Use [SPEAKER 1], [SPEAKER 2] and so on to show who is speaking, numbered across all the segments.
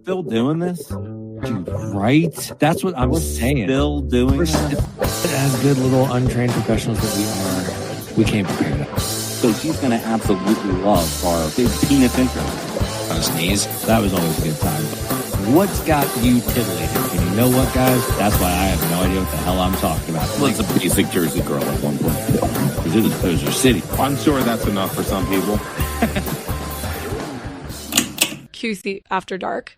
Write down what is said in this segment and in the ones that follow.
[SPEAKER 1] Still doing this?
[SPEAKER 2] Dude, right? That's what I'm saying.
[SPEAKER 1] Still doing this?
[SPEAKER 2] As good little untrained professionals that we are, we came prepared.
[SPEAKER 1] So she's going to absolutely love our big penis intro.
[SPEAKER 2] On his knees. That was always a good time. What's got you titillated? And you know what, guys? That's why I have no idea what the hell I'm talking about.
[SPEAKER 1] Well, it's a basic Jersey girl at one point.
[SPEAKER 2] Because it was Hoser City.
[SPEAKER 1] I'm sure that's enough for some people.
[SPEAKER 3] QC After Dark.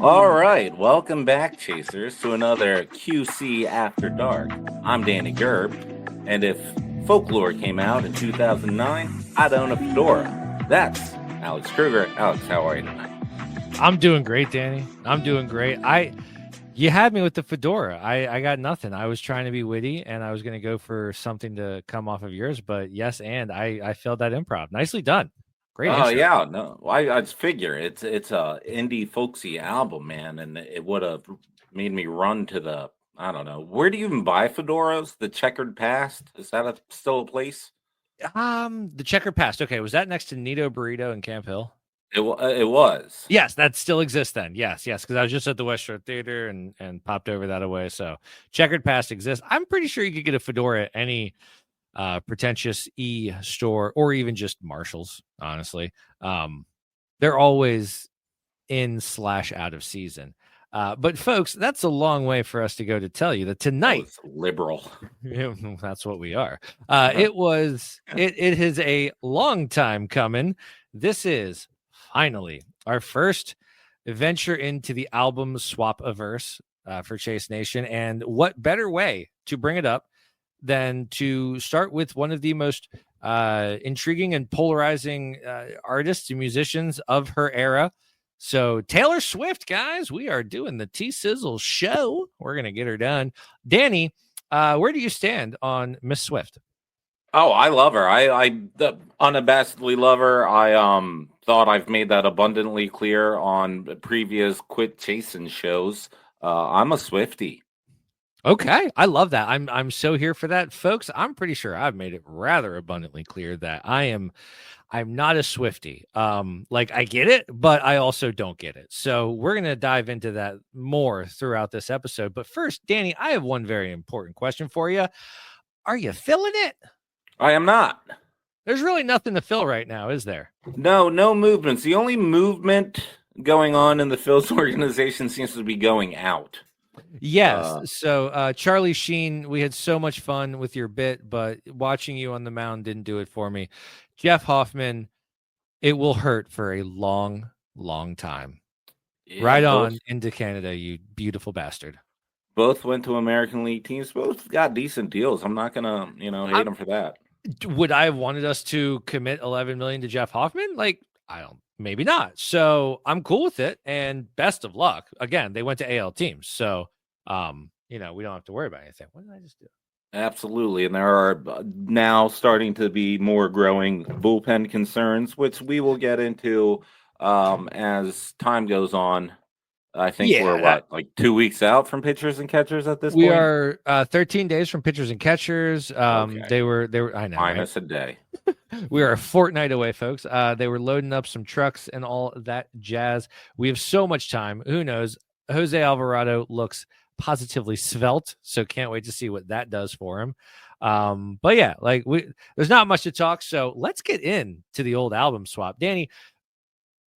[SPEAKER 1] All right, welcome back, Chasers, to another QC After Dark. I'm Danny Gerb, and if Folklore came out in 2009, I'd own a fedora. That's Alex Kruger. Alex, how are you tonight?
[SPEAKER 4] I'm doing great, Danny. I'm doing great. You had me with the fedora. I got nothing. I was trying to be witty, and I was going to go for something to come off of yours, but yes, and I failed that improv. Nicely done. Great.
[SPEAKER 1] Oh yeah, no, I just figure it's a indie folksy album, man, and it would have made me run to the, I don't know, where do you even buy fedoras? The Checkered Past, is that still a place?
[SPEAKER 4] The Checkered Past. Okay, was that next to Nito Burrito in Camp Hill?
[SPEAKER 1] It was.
[SPEAKER 4] Yes, that still exists then. Yes, because I was just at the West Shore Theater and popped over that away. So Checkered Past exists. I'm pretty sure you could get a fedora at any pretentious store or even just Marshall's, honestly. They're always in/out of season. But folks, that's a long way for us to go to tell you that tonight,
[SPEAKER 1] liberal.
[SPEAKER 4] That's what we are. It is a long time coming. This is finally our first venture into the album swap-averse for Chase Nation. And what better way to bring it up than to start with one of the most intriguing and polarizing artists and musicians of her era. So Taylor Swift, guys, we are doing the T-Sizzle show. We're going to get her done. Danny, where do you stand on Miss Swift?
[SPEAKER 1] Oh, I love her. I unabashedly love her. I thought I've made that abundantly clear on previous Quit Chasing shows. I'm a Swiftie.
[SPEAKER 4] Okay, I love that. I'm so here for that, folks. I'm pretty sure I've made it rather abundantly clear that I'm not a Swiftie. Like I get it, but I also don't get it. So we're gonna dive into that more throughout this episode. But first, Danny, I have one very important question for you. Are you feeling it?
[SPEAKER 1] I am not.
[SPEAKER 4] There's really nothing to fill right now, is there?
[SPEAKER 1] No movements. The only movement going on in the Phil's organization seems to be going out.
[SPEAKER 4] Yes. So Charlie Sheen, we had so much fun with your bit, but watching you on the mound didn't do it for me. Jeff Hoffman, it will hurt for a long, long time. Yeah, right on into Canada, you beautiful bastard.
[SPEAKER 1] Both went to American League teams. Both got decent deals. I'm not gonna, hate them for that.
[SPEAKER 4] Would I have wanted us to commit $11 million to Jeff Hoffman? Maybe not. So I'm cool with it. And best of luck. Again, they went to AL teams. So, we don't have to worry about anything. What did I just do?
[SPEAKER 1] Absolutely. And there are now starting to be more growing bullpen concerns, which we will get into as time goes on. I think we're 2 weeks out from pitchers and catchers at this point?
[SPEAKER 4] We are 13 days from pitchers and catchers. Okay. They were, I know.
[SPEAKER 1] Minus a day.
[SPEAKER 4] We are a fortnight away, folks. They were loading up some trucks and all that jazz. We have so much time. Who knows? Jose Alvarado looks positively svelte, so can't wait to see what that does for him. But yeah, there's not much to talk, so let's get into the old album swap. Danny,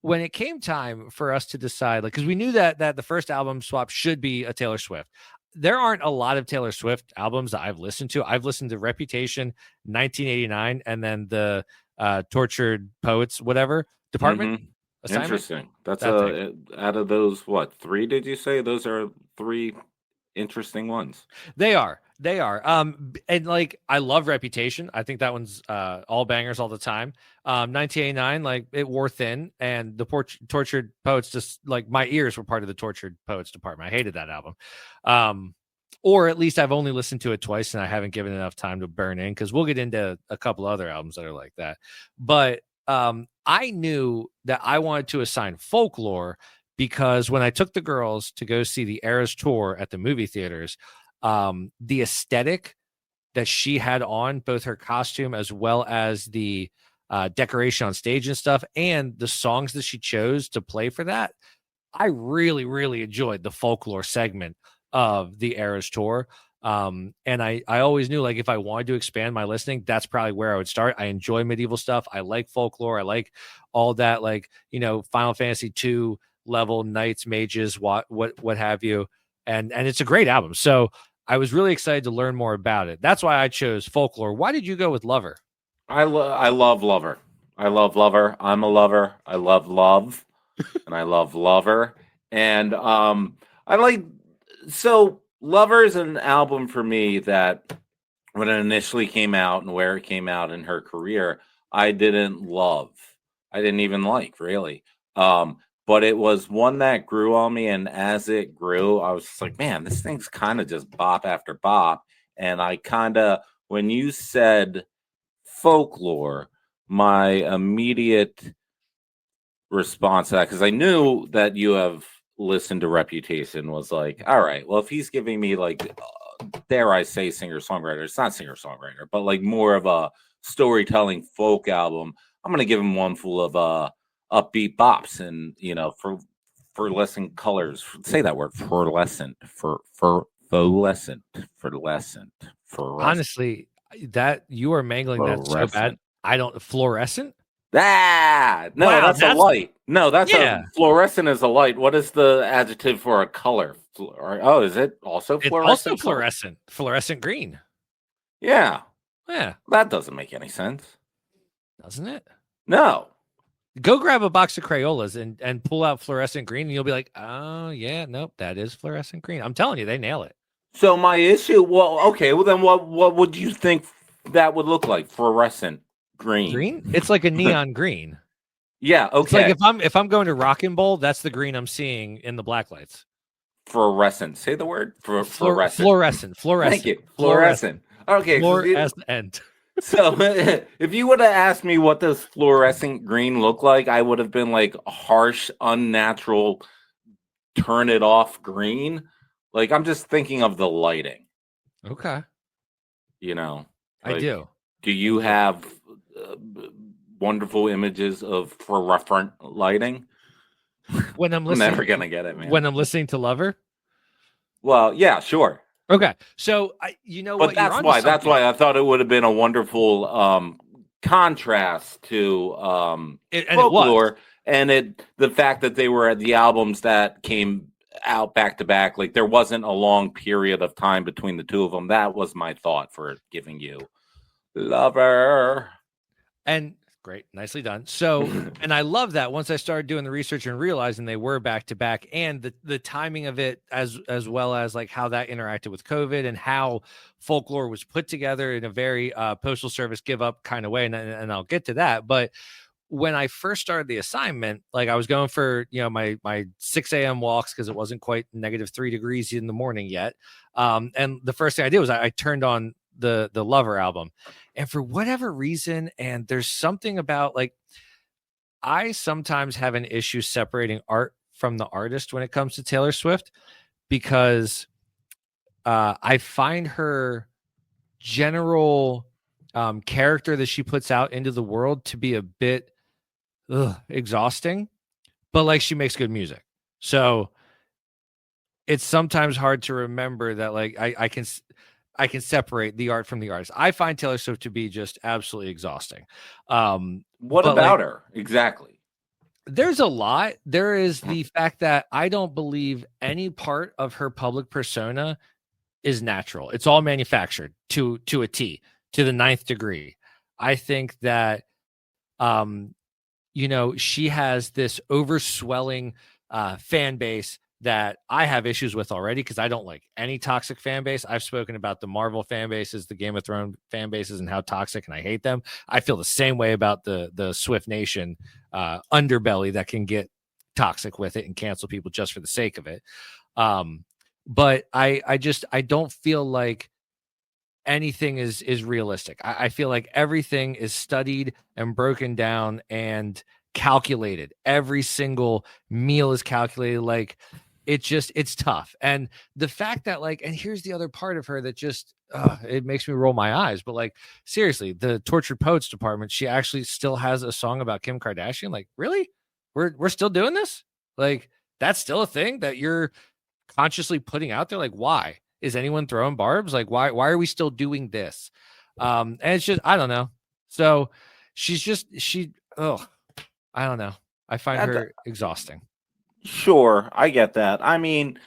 [SPEAKER 4] when it came time for us to decide, because we knew that the first album swap should be a Taylor Swift. There aren't a lot of Taylor Swift albums that I've listened to. I've listened to Reputation, 1989, and then the Tortured Poets, whatever, Department.
[SPEAKER 1] Mm-hmm. Interesting. That's out of those, three did you say? Those are three interesting ones.
[SPEAKER 4] They are. And I love Reputation. I think that one's all bangers all the time. 1989, it wore thin, and the Tortured Poets, just my ears were part of the Tortured Poets department. I hated that album. Or at least I've only listened to it twice, and I haven't given enough time to burn in, because we'll get into a couple other albums that are like that. But I knew that I wanted to assign Folklore because when I took the girls to go see the Eras tour at the movie theaters, the aesthetic that she had on, both her costume as well as the decoration on stage and stuff, and the songs that she chose to play for that. I really, really enjoyed the folklore segment of the Eras tour. And I always knew, like, if I wanted to expand my listening, that's probably where I would start. I enjoy medieval stuff. I like folklore. I like all that, like, Final Fantasy 2 level knights, mages, what have you. And it's a great album. So I was really excited to learn more about it. That's why I chose folklore. Why did you go with Lover?
[SPEAKER 1] I love Lover. I love Lover. I'm a lover. I love love. And I love Lover. And so Lover is an album for me that when it initially came out and where it came out in her career, I didn't love. I didn't even like, really. But it was one that grew on me, and as it grew, I was just like, man, this thing's kind of just bop after bop. And I when you said folklore, my immediate response to that, because I knew that you have listened to Reputation, was like, all right, well, if he's giving me, like, dare I say singer-songwriter, it's not singer-songwriter, but like more of a storytelling folk album, I'm going to give him one full of upbeat bops and, fluorescent colors. Say that word, fluorescent.
[SPEAKER 4] Honestly, that you are mangling that so bad. I don't fluorescent.
[SPEAKER 1] No,
[SPEAKER 4] wow,
[SPEAKER 1] that's a light. No, that's
[SPEAKER 4] yeah.
[SPEAKER 1] Fluorescent is a light. What is the adjective for a color? Oh, is it also fluorescent?
[SPEAKER 4] It's also fluorescent. Fluorescent green.
[SPEAKER 1] Yeah.
[SPEAKER 4] Yeah.
[SPEAKER 1] That doesn't make any sense.
[SPEAKER 4] Doesn't it?
[SPEAKER 1] No.
[SPEAKER 4] Go grab a box of Crayolas and pull out fluorescent green, and you'll be like, oh, yeah, nope, that is fluorescent green. I'm telling you, they nail it.
[SPEAKER 1] So my issue, then what would you think that would look like? Fluorescent green.
[SPEAKER 4] Green? It's like a neon green.
[SPEAKER 1] Yeah, okay.
[SPEAKER 4] It's like if I'm going to Rockin' Bowl, that's the green I'm seeing in the black lights.
[SPEAKER 1] Fluorescent. Say the word. Fluorescent.
[SPEAKER 4] Fluorescent.
[SPEAKER 1] Thank you. Fluorescent. Okay.
[SPEAKER 4] Fluorescent.
[SPEAKER 1] So if you would have asked me what does fluorescent green look like, I would have been like harsh, unnatural, turn it off green. Like, I'm just thinking of the lighting.
[SPEAKER 4] Okay.
[SPEAKER 1] I
[SPEAKER 4] do.
[SPEAKER 1] Do you have wonderful images of fluorescent lighting?
[SPEAKER 4] When I'm listening,
[SPEAKER 1] I'm never gonna get it, man.
[SPEAKER 4] When I'm listening to Lover.
[SPEAKER 1] Well, yeah, sure.
[SPEAKER 4] Okay, so
[SPEAKER 1] but that's why I thought it would have been a wonderful contrast to folklore, and the fact that they were at the albums that came out back to back. Like, there wasn't a long period of time between the two of them. That was my thought for giving you Lover.
[SPEAKER 4] And great, nicely done. So, and I love that once I started doing the research and realizing they were back to back, and the timing of it, as well as like how that interacted with COVID and how folklore was put together in a very Postal Service give up kind of way. And I'll get to that. But when I first started the assignment, like, I was going for, my 6 a.m. walks because it wasn't quite -3 degrees in the morning yet. And the first thing I did was I turned on the Lover album, and for whatever reason, and there's something about, like, I sometimes have an issue separating art from the artist when it comes to Taylor Swift, because I find her general character that she puts out into the world to be a bit exhausting, but like, she makes good music. So it's sometimes hard to remember that, like, I can separate the art from the artist. I find Taylor Swift to be just absolutely exhausting.
[SPEAKER 1] What about her exactly?
[SPEAKER 4] There's a lot. There is the fact that I don't believe any part of her public persona is natural. It's all manufactured to a T, to the 9th degree. I think that she has this overswelling fan base that I have issues with already, because I don't like any toxic fan base. I've spoken about the Marvel fan bases, the Game of Thrones fan bases, and how toxic, and I hate them. I feel the same way about the Swift Nation underbelly that can get toxic with it and cancel people just for the sake of it. But I don't feel like anything is realistic. I feel like everything is studied and broken down and calculated. Every single meal is calculated. Like, it's tough. And the fact that like, and here's the other part of her that just it makes me roll my eyes, but like seriously, the Tortured Poets department, she actually still has a song about Kim Kardashian. Like, really? We're still doing this? Like, that's still a thing that you're consciously putting out there? Like, why is anyone throwing barbs? Like, why are we still doing this? And it's just, I don't know. So I don't know. I find her exhausting.
[SPEAKER 1] Sure, I get that. I mean,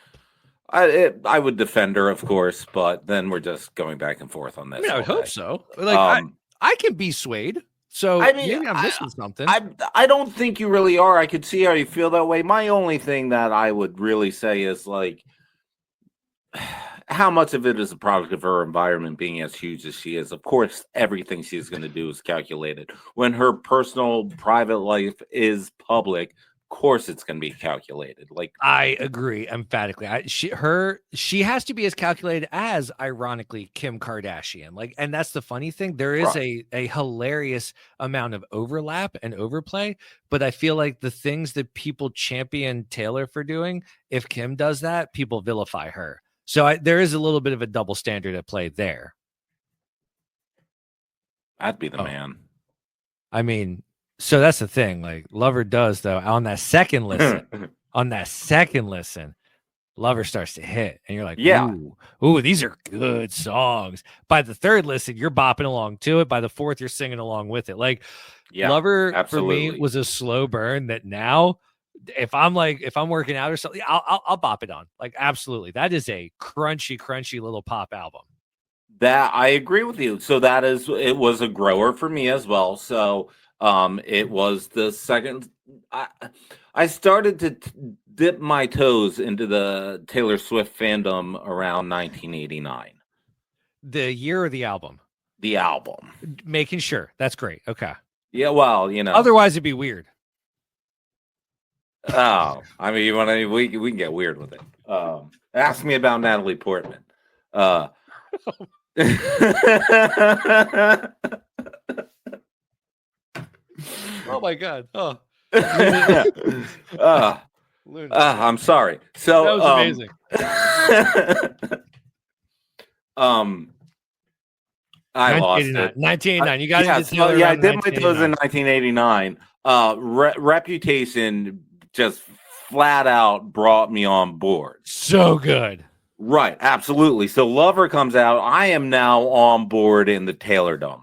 [SPEAKER 1] I would defend her, of course, but then we're just going back and forth on this.
[SPEAKER 4] I mean, I would hope so. Like, I can be swayed. So
[SPEAKER 1] I mean,
[SPEAKER 4] maybe I'm missing something.
[SPEAKER 1] I don't think you really are. I could see how you feel that way. My only thing that I would really say is like, how much of it is a product of her environment being as huge as she is? Of course, everything she's going to do is calculated. When her personal, private life is public, of course it's going to be calculated. Like,
[SPEAKER 4] I agree emphatically. She has to be as calculated as, ironically, Kim Kardashian. Like, and that's the funny thing. There is a hilarious amount of overlap and overplay, but I feel like the things that people champion Taylor for doing, if Kim does that, people vilify her. So there is a little bit of a double standard at play there.
[SPEAKER 1] I'd be the man.
[SPEAKER 4] I mean, so that's the thing. Like, Lover does, though, on that second listen, Lover starts to hit. And you're like, ooh, these are good songs. By the third listen, you're bopping along to it. By the fourth, you're singing along with it. Like, Lover, absolutely, for me, was a slow burn that now, if I'm working out or something, I'll bop it on. Like, absolutely. That is a crunchy little pop album.
[SPEAKER 1] That I agree with you. So it was a grower for me as well. So it was the second. I started to dip my toes into the Taylor Swift fandom around 1989.
[SPEAKER 4] The year or the album?
[SPEAKER 1] The album.
[SPEAKER 4] Making sure. That's great. Okay.
[SPEAKER 1] Yeah, well, you know.
[SPEAKER 4] Otherwise, it'd be weird.
[SPEAKER 1] Oh, I mean, we can get weird with it. Ask me about Natalie Portman.
[SPEAKER 4] Oh my God! Oh,
[SPEAKER 1] I'm sorry. So
[SPEAKER 4] that was amazing.
[SPEAKER 1] I lost it.
[SPEAKER 4] 1989. You got it.
[SPEAKER 1] I did my toes in 1989. Reputation just flat out brought me on board.
[SPEAKER 4] So good.
[SPEAKER 1] Right, absolutely. So Lover comes out. I am now on board in the Taylordom. Okay.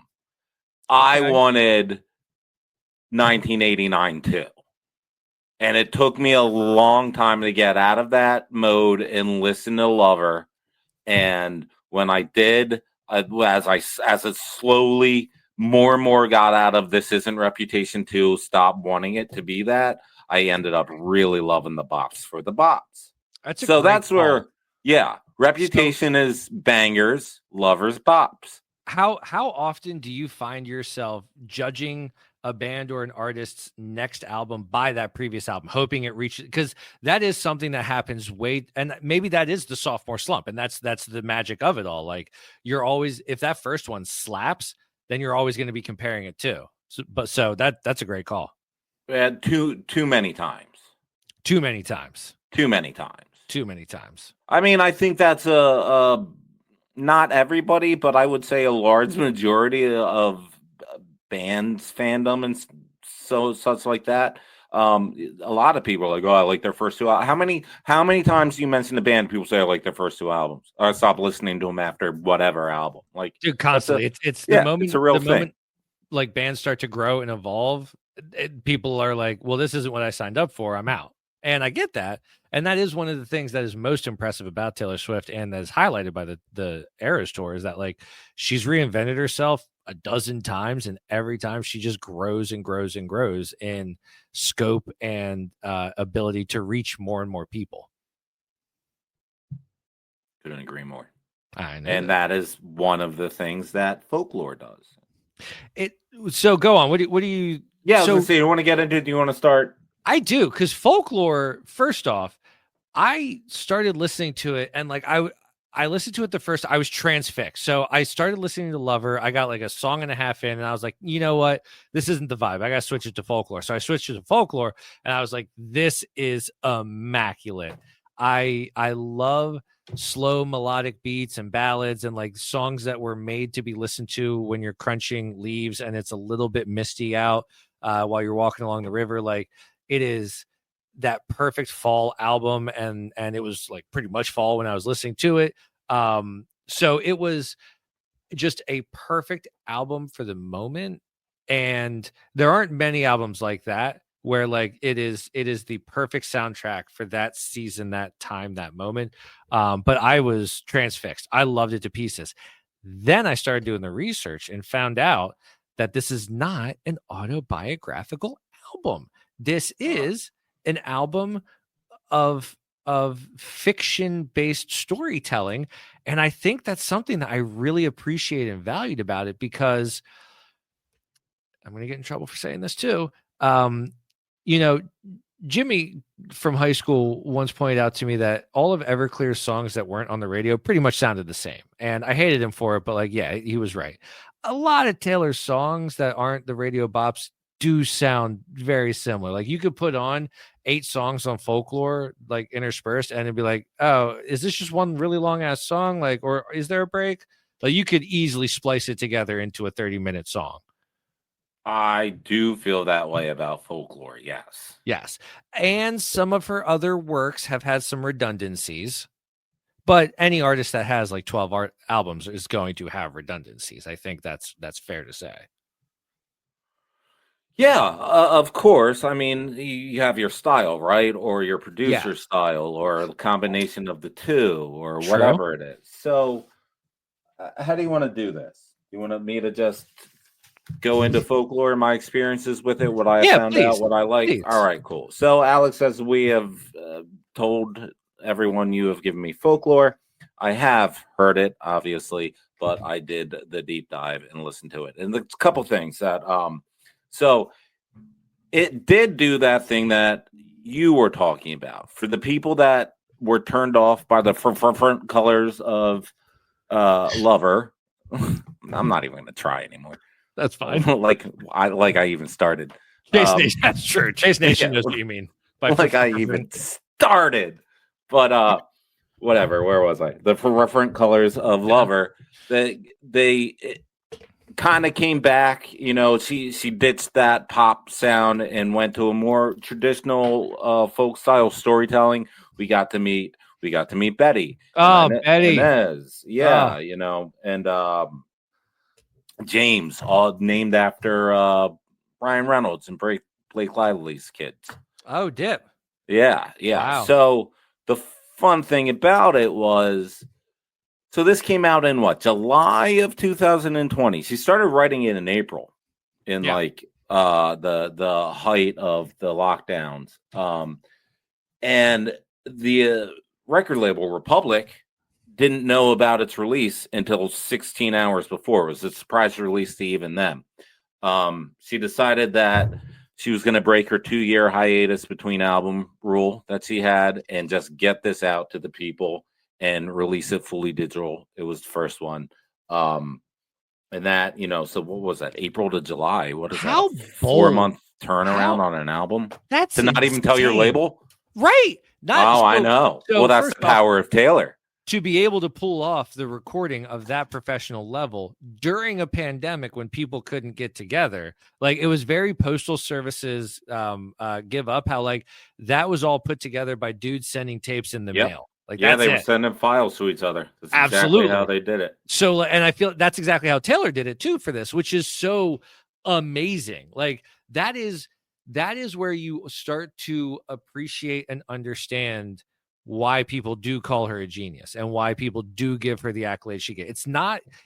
[SPEAKER 1] I wanted 1989 too. And it took me a long time to get out of that mode and listen to Lover. And when I did, as it slowly more and more got out of this isn't Reputation 2, stop wanting it to be that, I ended up really loving the bops for the bops. That's where, Reputation is bangers, Lover's bops.
[SPEAKER 4] How often do you find yourself judging a band or an artist's next album by that previous album, hoping it reaches? Because that is something that happens and maybe that is the sophomore slump, and that's the magic of it all. Like, you're always, if that first one slaps, then you're always going to be comparing it to. So that's a great call.
[SPEAKER 1] Too many times.
[SPEAKER 4] Too many times.
[SPEAKER 1] I mean, I think that's not everybody, but I would say a large majority of bands fandom and such like that. A lot of people are like, oh, I like their first two. How many times do you mention a band, people say I like their first two albums, or I stop listening to them after whatever album? Like,
[SPEAKER 4] dude, constantly. It's the moment.
[SPEAKER 1] It's a real thing.
[SPEAKER 4] Moment, like, bands start to grow and evolve, people are like, well, this isn't what I signed up for, I'm out. And I get that. And that is one of the things that is most impressive about Taylor Swift, and that is highlighted by the Eras tour, is that, like, she's reinvented herself a dozen times, and every time she just grows and grows and grows in scope and ability to reach more and more people.
[SPEAKER 1] Couldn't agree more.
[SPEAKER 4] I know.
[SPEAKER 1] And that is one of the things that Folklore does.
[SPEAKER 4] So go on. What do you?
[SPEAKER 1] Yeah, so you want to get into? Do you want to start?
[SPEAKER 4] I do, because Folklore, first off, I started listening to it, and like I listened to it I was transfixed. So I started listening to Lover. I got like a song and a half in, and I was like, you know what? This isn't the vibe. I got to switch it to Folklore. So I switched it to Folklore, and I was like, this is immaculate. I love slow melodic beats and ballads and like songs that were made to be listened to when you're crunching leaves and it's a little bit misty out while you're walking along the river. Like it is that perfect fall album, and it was like pretty much fall when I was listening to it. So it was just a perfect album for the moment, and there aren't many albums like that where like it is the perfect soundtrack for that season, that time, that moment. But I was transfixed. I loved it to pieces. Then I started doing the research and found out that this is not an autobiographical album. This is an album of fiction based storytelling, and I think that's something that I really appreciate and valued about it, because I'm going to get in trouble for saying this too. You know, Jimmy from high school once pointed out to me that all of Everclear's songs that weren't on the radio pretty much sounded the same, and I hated him for it, but like, yeah, he was right. A lot of Taylor's songs that aren't the radio bops do sound very similar. Like you could put on 8 songs on Folklore, like interspersed, and it'd be like, oh, is this just one really long ass song? Like, or is there a break? Like you could easily splice it together into a 30-minute song.
[SPEAKER 1] I do feel that way about Folklore. Yes.
[SPEAKER 4] Yes. And some of her other works have had some redundancies, but any artist that has like 12 albums is going to have redundancies. I think that's fair to say.
[SPEAKER 1] Yeah, of course. I mean, you have your style, right? Or your producer style, or a combination of the two, or
[SPEAKER 4] True.
[SPEAKER 1] whatever it is. So, how do you want to do this? You want me to just go into Folklore and my experiences with it, what I found out, what I like? Please. All right, cool. So, Alex, as we have told everyone, you have given me Folklore. I have heard it, obviously, but I did the deep dive and listened to it. And there's a couple things that so it did do that thing that you were talking about. For the people that were turned off by the front colors of Lover, I'm not even going to try anymore.
[SPEAKER 4] That's fine.
[SPEAKER 1] I even started.
[SPEAKER 4] Chase Nation, that's true. Chase Nation knows what you mean.
[SPEAKER 1] I even started. But whatever. Where was I? The front colors of Lover. They kind of came back, you know. She ditched that pop sound and went to a more traditional folk style storytelling. We got to meet Betty.
[SPEAKER 4] Betty.
[SPEAKER 1] Inez, you know, and James, all named after Ryan Reynolds and Blake Lively's kids.
[SPEAKER 4] Oh, dip.
[SPEAKER 1] Yeah. Wow. So the fun thing about it was, so this came out in July of 2020. She started writing it in April, in the height of the lockdowns. And the record label Republic didn't know about its release until 16 hours before. It was a surprise release to even them. She decided that she was going to break her 2-year hiatus between album rule that she had and just get this out to the people and release it fully digital. It was the first one. And that, you know, so what was that? April to July. What is
[SPEAKER 4] that?
[SPEAKER 1] 4-month turnaround on an album?
[SPEAKER 4] That's
[SPEAKER 1] to not even tell your label?
[SPEAKER 4] Right.
[SPEAKER 1] I know.
[SPEAKER 4] So
[SPEAKER 1] well, that's the power of Taylor.
[SPEAKER 4] To be able to pull off the recording of that professional level during a pandemic when people couldn't get together, like it was very Postal Services give up, how like that was all put together by dudes sending tapes in the mail. Like,
[SPEAKER 1] yeah, they were sending files to each other. That's
[SPEAKER 4] absolutely
[SPEAKER 1] exactly how they did it.
[SPEAKER 4] So, and I feel that's exactly how Taylor did it too for this, which is so amazing. Like that is where you start to appreciate and understand why people do call her a genius and why people do give her the accolades she gets.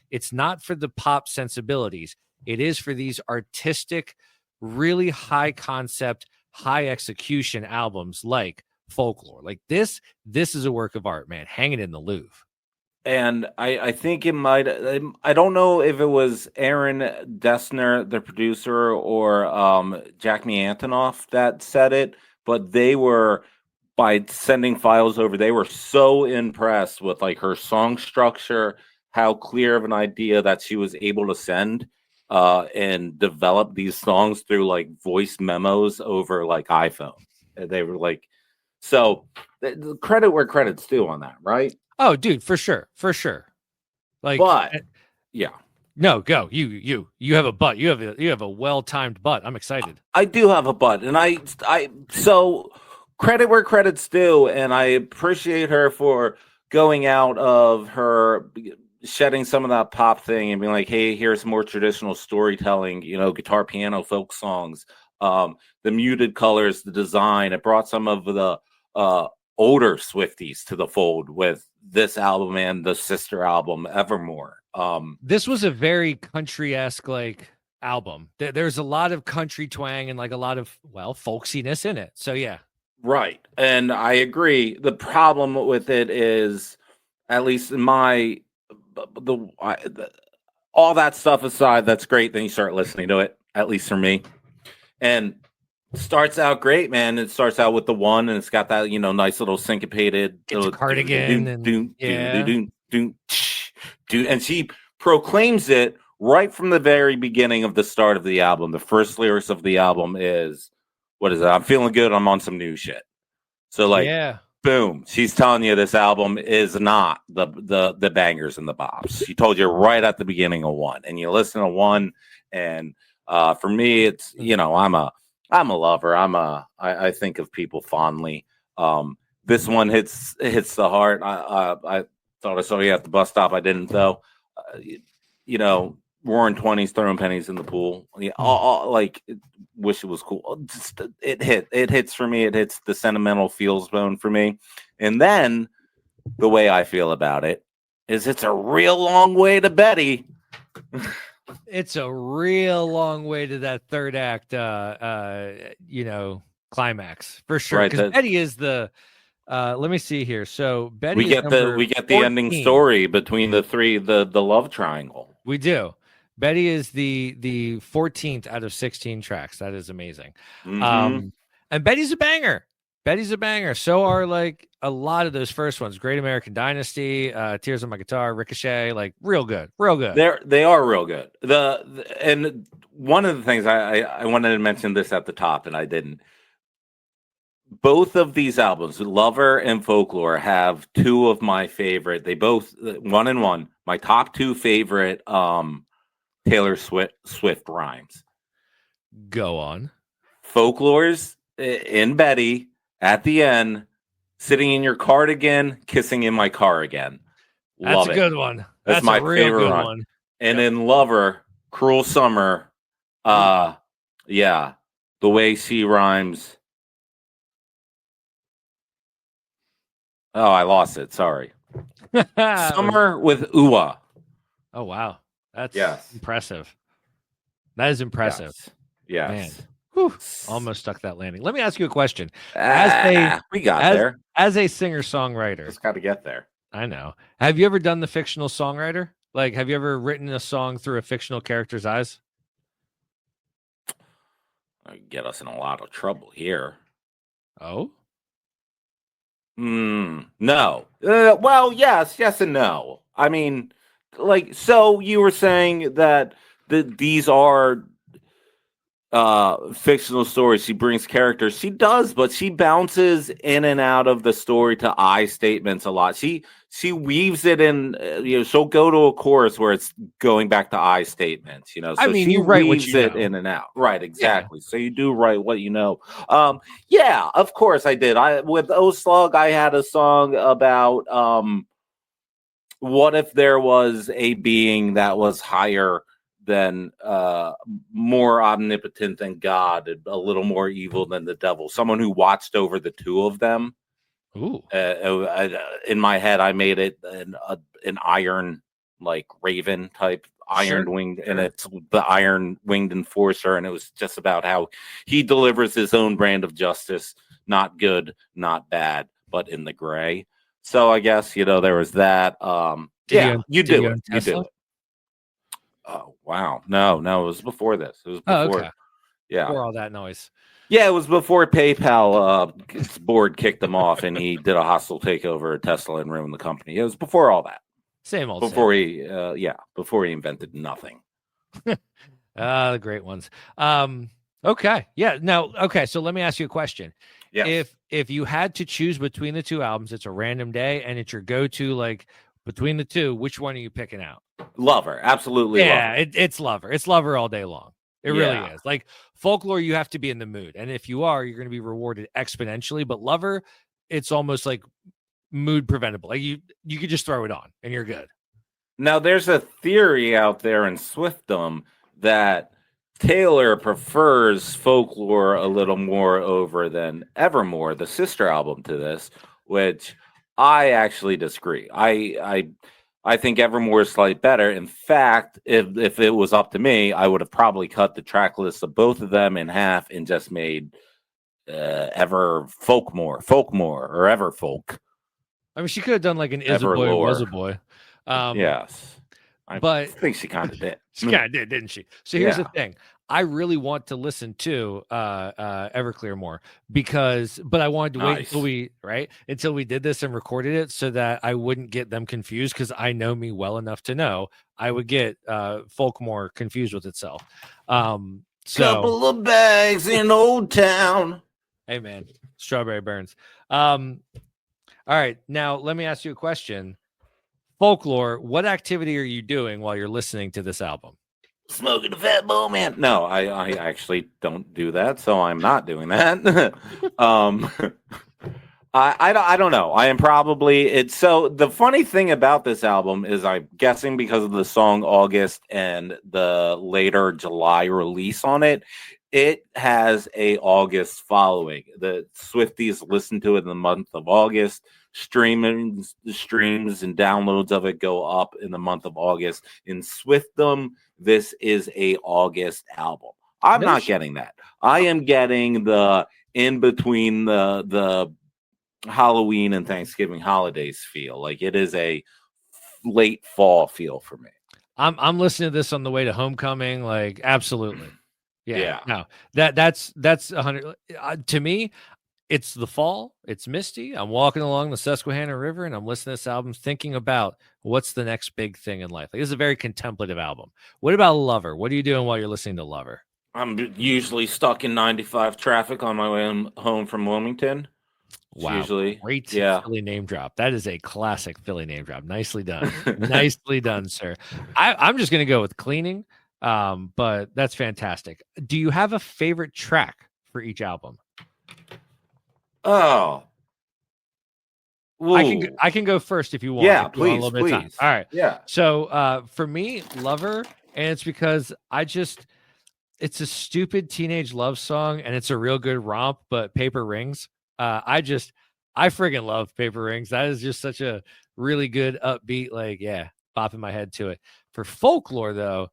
[SPEAKER 4] It's not for the pop sensibilities. It is for these artistic, really high concept, high execution albums like Folklore. Like this is a work of art, man. Hang it in the Louvre.
[SPEAKER 1] And I think it might, I don't know if it was Aaron Dessner, the producer, or Jack Antonoff that said it, but they were, by sending files over, they were so impressed with like her song structure, how clear of an idea that she was able to send and develop these songs through like voice memos over like iPhone. They were like, So the credit where credit's due on that, right?
[SPEAKER 4] Oh, dude, for sure. Like,
[SPEAKER 1] But yeah,
[SPEAKER 4] no, go. You have a butt. You have a well-timed butt. I'm excited.
[SPEAKER 1] I do have a but, and so credit where credit's due, and I appreciate her for going out of her shedding some of that pop thing and being like, hey, here's more traditional storytelling, guitar, piano, folk songs, the muted colors, the design. It brought some of the older Swifties to the fold with this album and the sister album, Evermore.
[SPEAKER 4] This was a very country-esque album. There's a lot of country twang and a lot of folksiness in it. So yeah.
[SPEAKER 1] Right. And I agree. The problem with it is, at least in my all that stuff aside, that's great. Then you start listening to it, at least for me. And starts out great, man. It starts out with the one, and it's got that, nice little syncopated
[SPEAKER 4] cardigan
[SPEAKER 1] and she proclaims it right from the very beginning of the start of the album. The first lyrics of the album is, what is it? I'm feeling good. I'm on some new shit. So boom, she's telling you this album is not the bangers and the bops. She told you right at the beginning of one, and you listen to one, and for me, it's I'm a lover. I think of people fondly. This one hits the heart. I thought I saw you at the bus stop. I didn't though. Roaring 20s, throwing pennies in the pool. Yeah, wish it was cool. It hits for me. It hits the sentimental feels bone for me. And then the way I feel about it is it's a real long way to Betty.
[SPEAKER 4] It's a real long way to that third act, climax for sure. Because Betty is the. Let me see here. So Betty,
[SPEAKER 1] we get the ending story between the three, the love triangle.
[SPEAKER 4] We do. Betty is the 14th out of 16 tracks. That is amazing.
[SPEAKER 1] Mm-hmm.
[SPEAKER 4] And Betty's a banger. So are a lot of those first ones. Great American Dynasty, Tears on My Guitar, Ricochet, real good.
[SPEAKER 1] They are real good. And one of the things I wanted to mention this at the top, and I didn't. Both of these albums, Lover and Folklore, have two of my favorite. They both one and one. My top two favorite Taylor Swift rhymes.
[SPEAKER 4] Go on.
[SPEAKER 1] Folklore's in Betty at the end, sitting in your cardigan, kissing in my car again.
[SPEAKER 4] That's a good one.
[SPEAKER 1] That's my favorite one. And in Lover, Cruel Summer, the way she rhymes. Oh, I lost it. Sorry. Summer with Ua.
[SPEAKER 4] Oh, wow. That's impressive. That is impressive.
[SPEAKER 1] Yes.
[SPEAKER 4] Man. Whew. Almost stuck that landing. Let me ask you a question.
[SPEAKER 1] We got there.
[SPEAKER 4] As a singer-songwriter.
[SPEAKER 1] Just got to get there.
[SPEAKER 4] I know. Have you ever done the fictional songwriter? Have you ever written a song through a fictional character's eyes?
[SPEAKER 1] Get us in a lot of trouble here.
[SPEAKER 4] Oh?
[SPEAKER 1] No. Well, yes and no. I mean, so you were saying that these are fictional stories. She brings characters. She does, but she bounces in and out of the story to I statements a lot. She weaves it in. She'll go to a chorus where it's going back to I statements. So she
[SPEAKER 4] you write
[SPEAKER 1] weaves
[SPEAKER 4] what you
[SPEAKER 1] it
[SPEAKER 4] know.
[SPEAKER 1] in and out. Right, exactly. Yeah. So you do write what you know. Yeah, of course I did. With O Slug, I had a song about what if there was a being that was higher than more omnipotent than God, a little more evil than the devil, someone who watched over the two of them.
[SPEAKER 4] Ooh.
[SPEAKER 1] In my head, I made it an iron, raven type, iron winged, and it's the iron winged enforcer, and it was just about how he delivers his own brand of justice, not good, not bad, but in the gray. So I guess there was that. You do it. Oh wow! No, it was before this. It was before.
[SPEAKER 4] Okay.
[SPEAKER 1] Yeah,
[SPEAKER 4] before all that noise.
[SPEAKER 1] Yeah, it was before PayPal board kicked him off, and he did a hostile takeover of Tesla and ruined the company. It was before all that.
[SPEAKER 4] Same old.
[SPEAKER 1] Before he invented nothing.
[SPEAKER 4] The great ones. Okay. Yeah. No. Okay. So let me ask you a question.
[SPEAKER 1] Yes.
[SPEAKER 4] If you had to choose between the two albums, it's a random day and it's your go-to, like between the two, which one are you picking out?
[SPEAKER 1] Lover, absolutely
[SPEAKER 4] Yeah,
[SPEAKER 1] Lover.
[SPEAKER 4] it's Lover. It's Lover all day long. It really
[SPEAKER 1] Yeah.
[SPEAKER 4] is. Like Folklore, you have to be in the mood, and if you are, you're going to be rewarded exponentially. But Lover, it's almost like mood preventable. Like you could just throw it on and you're good.
[SPEAKER 1] Now, there's a theory out there in Swiftum that Taylor prefers Folklore a little more over than Evermore, the sister album to this, which I actually disagree. I think Evermore is slightly better. In fact, if it was up to me, I would have probably cut the track list of both of them in half and just made Folkmore, or Ever Folk.
[SPEAKER 4] I mean, she could have done like an Is a Boy, Was a Boy.
[SPEAKER 1] Yes.
[SPEAKER 4] But
[SPEAKER 1] I think she kind of did.
[SPEAKER 4] She kind of did, didn't she? So here's the thing. I really want to listen to Everclear more but I wanted to wait until we did this and recorded it so that I wouldn't get them confused, because I know me well enough to know I would get Folkmore confused with itself. So
[SPEAKER 1] couple of bags in Old Town.
[SPEAKER 4] Hey man, Strawberry Burns. All right, now let me ask you a question. Folklore, what activity are you doing while you're listening to this album?
[SPEAKER 1] Smoking a fat bowl, man. No, I actually don't do that, so I'm not doing that. I don't know. I am probably so the funny thing about this album is I'm guessing because of the song August and the later July release on it, it has a August following. The Swifties listen to it in the month of August. Streams and downloads of it go up in the month of August. In Swiftum, this is a August album. I'm not getting that. I am getting the in between the Halloween and Thanksgiving holidays feel. Like it is a late fall feel for me.
[SPEAKER 4] I'm listening to this on the way to homecoming. Like absolutely.
[SPEAKER 1] Yeah.
[SPEAKER 4] No, that's 100 to me. It's the fall. It's misty. I'm walking along the Susquehanna River and I'm listening to this album thinking about what's the next big thing in life. Like, this is a very contemplative album. What about Lover? What are you doing while you're listening to Lover?
[SPEAKER 1] I'm usually stuck in 95 traffic on my way home from Wilmington.
[SPEAKER 4] Wow.
[SPEAKER 1] Usually.
[SPEAKER 4] Great Philly name drop. That is a classic Philly name drop. Nicely done. Nicely done, sir. I'm just going to go with cleaning, but that's fantastic. Do you have a favorite track for each album?
[SPEAKER 1] Oh, ooh.
[SPEAKER 4] I can go first if you want.
[SPEAKER 1] Yeah,
[SPEAKER 4] if you want a little bit
[SPEAKER 1] please.
[SPEAKER 4] of time. All right.
[SPEAKER 1] Yeah.
[SPEAKER 4] So for me, Lover, and it's because it's a stupid teenage love song and it's a real good romp, but Paper Rings. I friggin' love Paper Rings. That is just such a really good upbeat, like, bopping my head to it. For Folklore, though,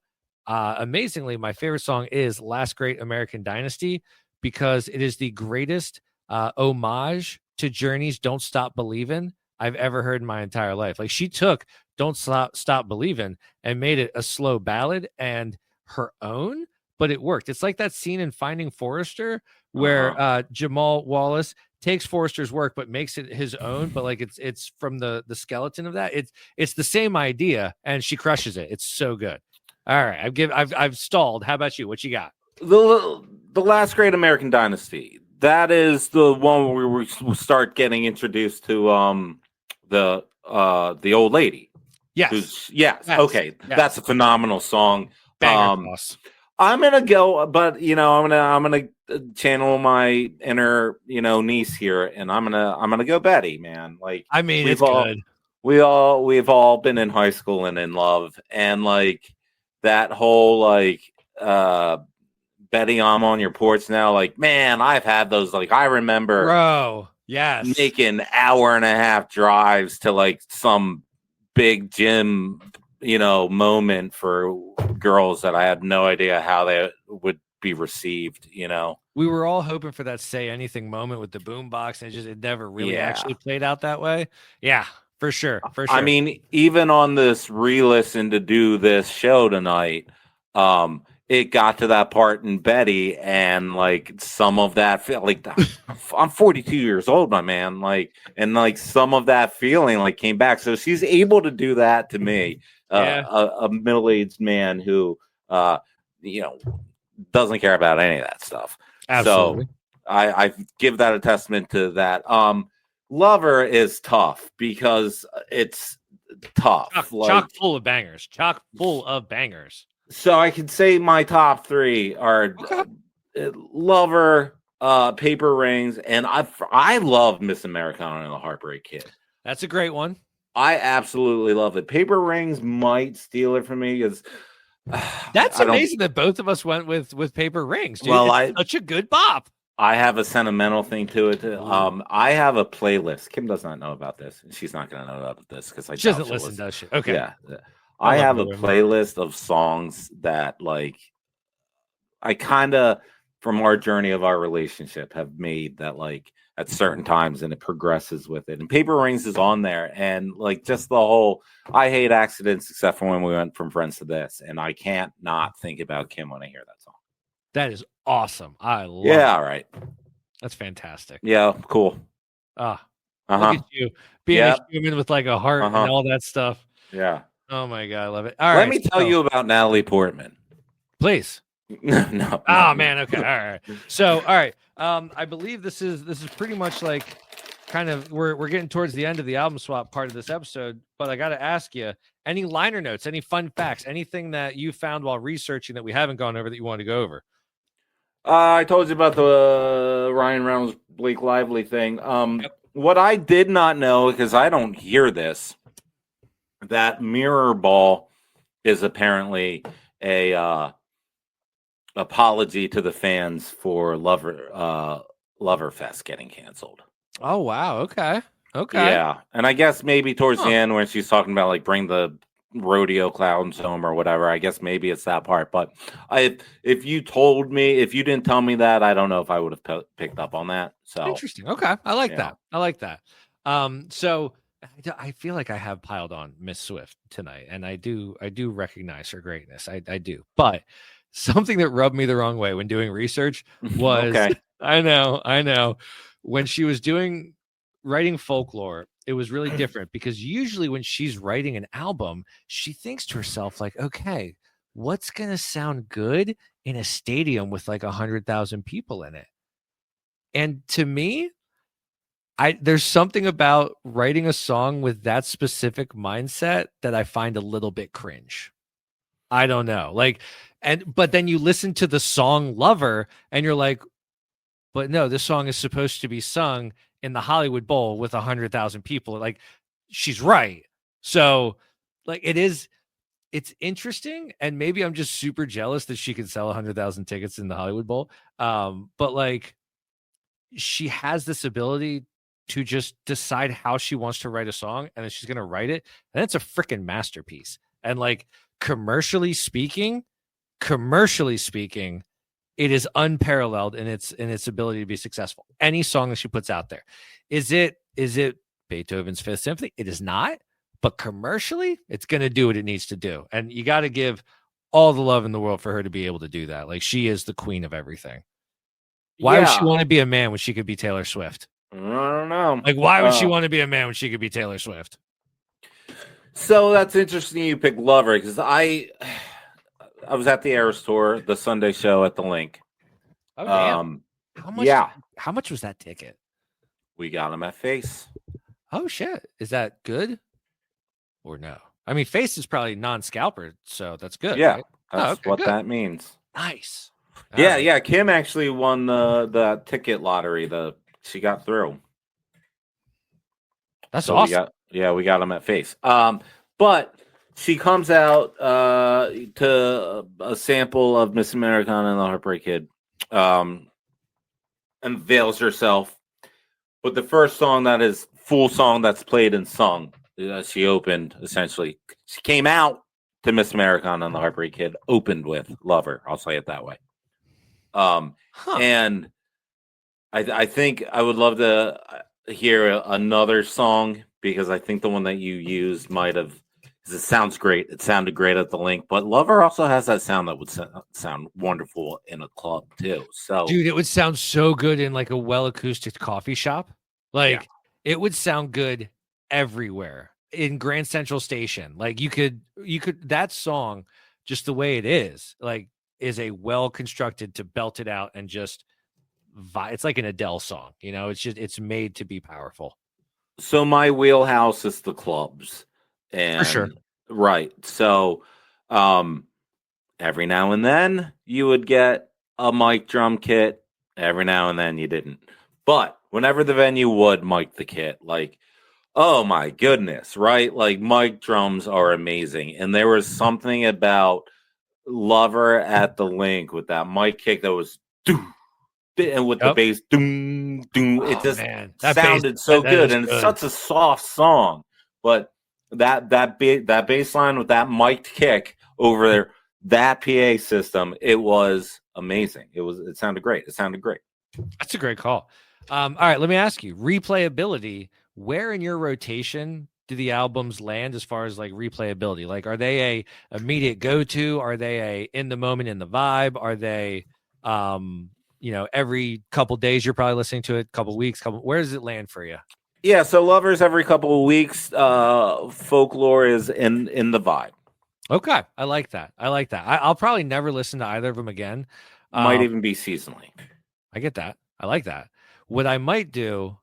[SPEAKER 4] amazingly, my favorite song is Last Great American Dynasty, because it is the greatest homage to Journey's Don't Stop Believin' I've ever heard in my entire life. Like, she took Don't Stop Believin' and made it a slow ballad and her own, but it worked. It's like that scene in Finding Forrester where Jamal Wallace takes Forrester's work but makes it his own, but like it's from the skeleton of that. It's the same idea and she crushes it. It's so good. All right, I've stalled. How about you? What you got?
[SPEAKER 1] The Last Great American Dynasty. That is the one where we start getting introduced to the old lady.
[SPEAKER 4] Yes.
[SPEAKER 1] Yes. Okay. Yes. That's a phenomenal song.
[SPEAKER 4] Boss.
[SPEAKER 1] I'm gonna go, but I'm gonna channel my inner niece here, and I'm gonna go Betty, man. Like,
[SPEAKER 4] I mean, it's good.
[SPEAKER 1] We've all been in high school and in love, and like that whole like Betty, I'm on your porch now. Like, man, I've had those. Like, I remember,
[SPEAKER 4] bro. Yes,
[SPEAKER 1] making hour-and-a-half drives to like some big gym, moment for girls that I had no idea how they would be received.
[SPEAKER 4] We were all hoping for that Say Anything moment with the boombox, and it never really actually played out that way. Yeah, for sure.
[SPEAKER 1] I mean, even on this re-listen to do this show tonight, it got to that part in Betty, and like some of that feel like I'm 42 years old, my man. Like, and like some of that feeling like came back. So she's able to do that to me, a middle-aged man who, doesn't care about any of that stuff.
[SPEAKER 4] Absolutely.
[SPEAKER 1] I give that a testament to that. Lover is tough because it's tough.
[SPEAKER 4] Chock full of bangers. Chock full of bangers.
[SPEAKER 1] So I could say my top three are Lover, Paper Rings, and I love Miss Americana and the Heartbreak Kid.
[SPEAKER 4] That's a great one.
[SPEAKER 1] I absolutely love it. Paper Rings might steal it from me because
[SPEAKER 4] that's amazing that both of us went with Paper Rings. Dude. Well, it's such a good bop.
[SPEAKER 1] I have a sentimental thing to it. I have a playlist. Kim does not know about this. She's not going to know about this because
[SPEAKER 4] she doesn't listen, does she? Okay.
[SPEAKER 1] Yeah. I have a playlist of songs that, like, I kind of, from our journey of our relationship, have made that, like, at certain times, and it progresses with it. And Paper Rings is on there. And, like, just the whole, I hate accidents except for when we went from friends to this. And I can't not think about Kim when I hear that song.
[SPEAKER 4] That is awesome. I love it.
[SPEAKER 1] Yeah, all right.
[SPEAKER 4] That's fantastic.
[SPEAKER 1] Yeah, cool.
[SPEAKER 4] Look at you being a human with, like, a heart and all that stuff.
[SPEAKER 1] Yeah.
[SPEAKER 4] Oh my God, I love it. All right.
[SPEAKER 1] Let me tell you about Natalie Portman.
[SPEAKER 4] Please.
[SPEAKER 1] No.
[SPEAKER 4] Oh man, okay. All right. So, all right. I believe this is pretty much like kind of we're getting towards the end of the album swap part of this episode, but I got to ask you, any liner notes, any fun facts, anything that you found while researching that we haven't gone over that you want to go over?
[SPEAKER 1] I told you about the Ryan Reynolds Blake Lively thing. What I did not know, because I don't hear this, that Mirror Ball is apparently a apology to the fans for Loverfest getting canceled.
[SPEAKER 4] Oh wow, okay.
[SPEAKER 1] Yeah, and I guess maybe towards the end when she's talking about, like, bring the rodeo clowns home or whatever, I guess maybe it's that part. But if you didn't tell me that, I don't know if I would have picked up on that. So
[SPEAKER 4] interesting. Okay, I like that. So I feel like I have piled on Miss Swift tonight, and I do recognize her greatness. I do, but something that rubbed me the wrong way when doing research was I know when she was writing Folklore, it was really different because usually when she's writing an album, she thinks to herself, like, okay, what's gonna sound good in a stadium with like 100,000 people in it? And to me, there's something about writing a song with that specific mindset that I find a little bit cringe. I don't know. But then you listen to the song Lover and you're like, but no, this song is supposed to be sung in the Hollywood Bowl with 100,000 people. Like, she's right. So, like, it's interesting. And maybe I'm just super jealous that she could sell 100,000 tickets in the Hollywood Bowl. But, like, she has this ability to just decide how she wants to write a song, and then she's going to write it. And it's a freaking masterpiece. And, like, commercially speaking, it is unparalleled in its ability to be successful. Any song that she puts out there. Is it Beethoven's Fifth Symphony? It is not, but commercially, it's going to do what it needs to do. And you got to give all the love in the world for her to be able to do that. Like, she is the queen of everything. Why would she want to be a man when she could be Taylor Swift?
[SPEAKER 1] I don't know.
[SPEAKER 4] Like, why would she want to be a man when she could be Taylor Swift?
[SPEAKER 1] So that's interesting you pick Lover, because I was at the Eras Tour, the Sunday show at the Link.
[SPEAKER 4] Oh, damn. How much was that ticket?
[SPEAKER 1] We got them at Face.
[SPEAKER 4] Oh, shit. Is that good or no? I mean, Face is probably non-scalper, so that's good.
[SPEAKER 1] Yeah,
[SPEAKER 4] right?
[SPEAKER 1] that's what that means.
[SPEAKER 4] Nice.
[SPEAKER 1] Yeah. Kim actually won the ticket lottery. She got through.
[SPEAKER 4] That's awesome.
[SPEAKER 1] We got them at Face. But she comes out to a sample of Miss Americana and the Heartbreak Kid, and veils herself. But the first song that is full song that's played and sung, she opened essentially. She came out to Miss Americana and the Heartbreak Kid, opened with Lover. I'll say it that way. And I think I would love to hear another song, because I think the one that you used might have. It sounds great. It sounded great at the Link, but Lover also has that sound that would sound wonderful in a club too. So,
[SPEAKER 4] dude, it would sound so good in like a well acoustic coffee shop. Like, it would sound good everywhere in Grand Central Station. Like, you could that song, just the way it is, like, is a well constructed to belt it out and just It's like an Adele song. It's made to be powerful.
[SPEAKER 1] So my wheelhouse is the clubs, and
[SPEAKER 4] For sure.
[SPEAKER 1] right. So, every now and then you would get a mic drum kit. Every now and then you didn't. But whenever the venue would mic the kit, like, oh my goodness, right? Like mic drums are amazing, and there was something about Lover at the Link with that mic kick that was. And with the bass, doom, doom, it just sounded so good, and it's such a soft song. But that bass line with that mic'd kick over there, that PA system, it was amazing. It sounded great.
[SPEAKER 4] That's a great call. All right, let me ask you: replayability. Where in your rotation do the albums land as far as like replayability? Like, are they a immediate go to? Are they a in the moment, in the vibe? Are they every couple days you're probably listening to it, couple weeks, where does it land for you?
[SPEAKER 1] Yeah, so Lovers every couple of weeks, Folklore is in the vibe.
[SPEAKER 4] Okay, I like that. I'll probably never listen to either of them again.
[SPEAKER 1] Might even be seasonally.
[SPEAKER 4] I get that. I like that. What I might do,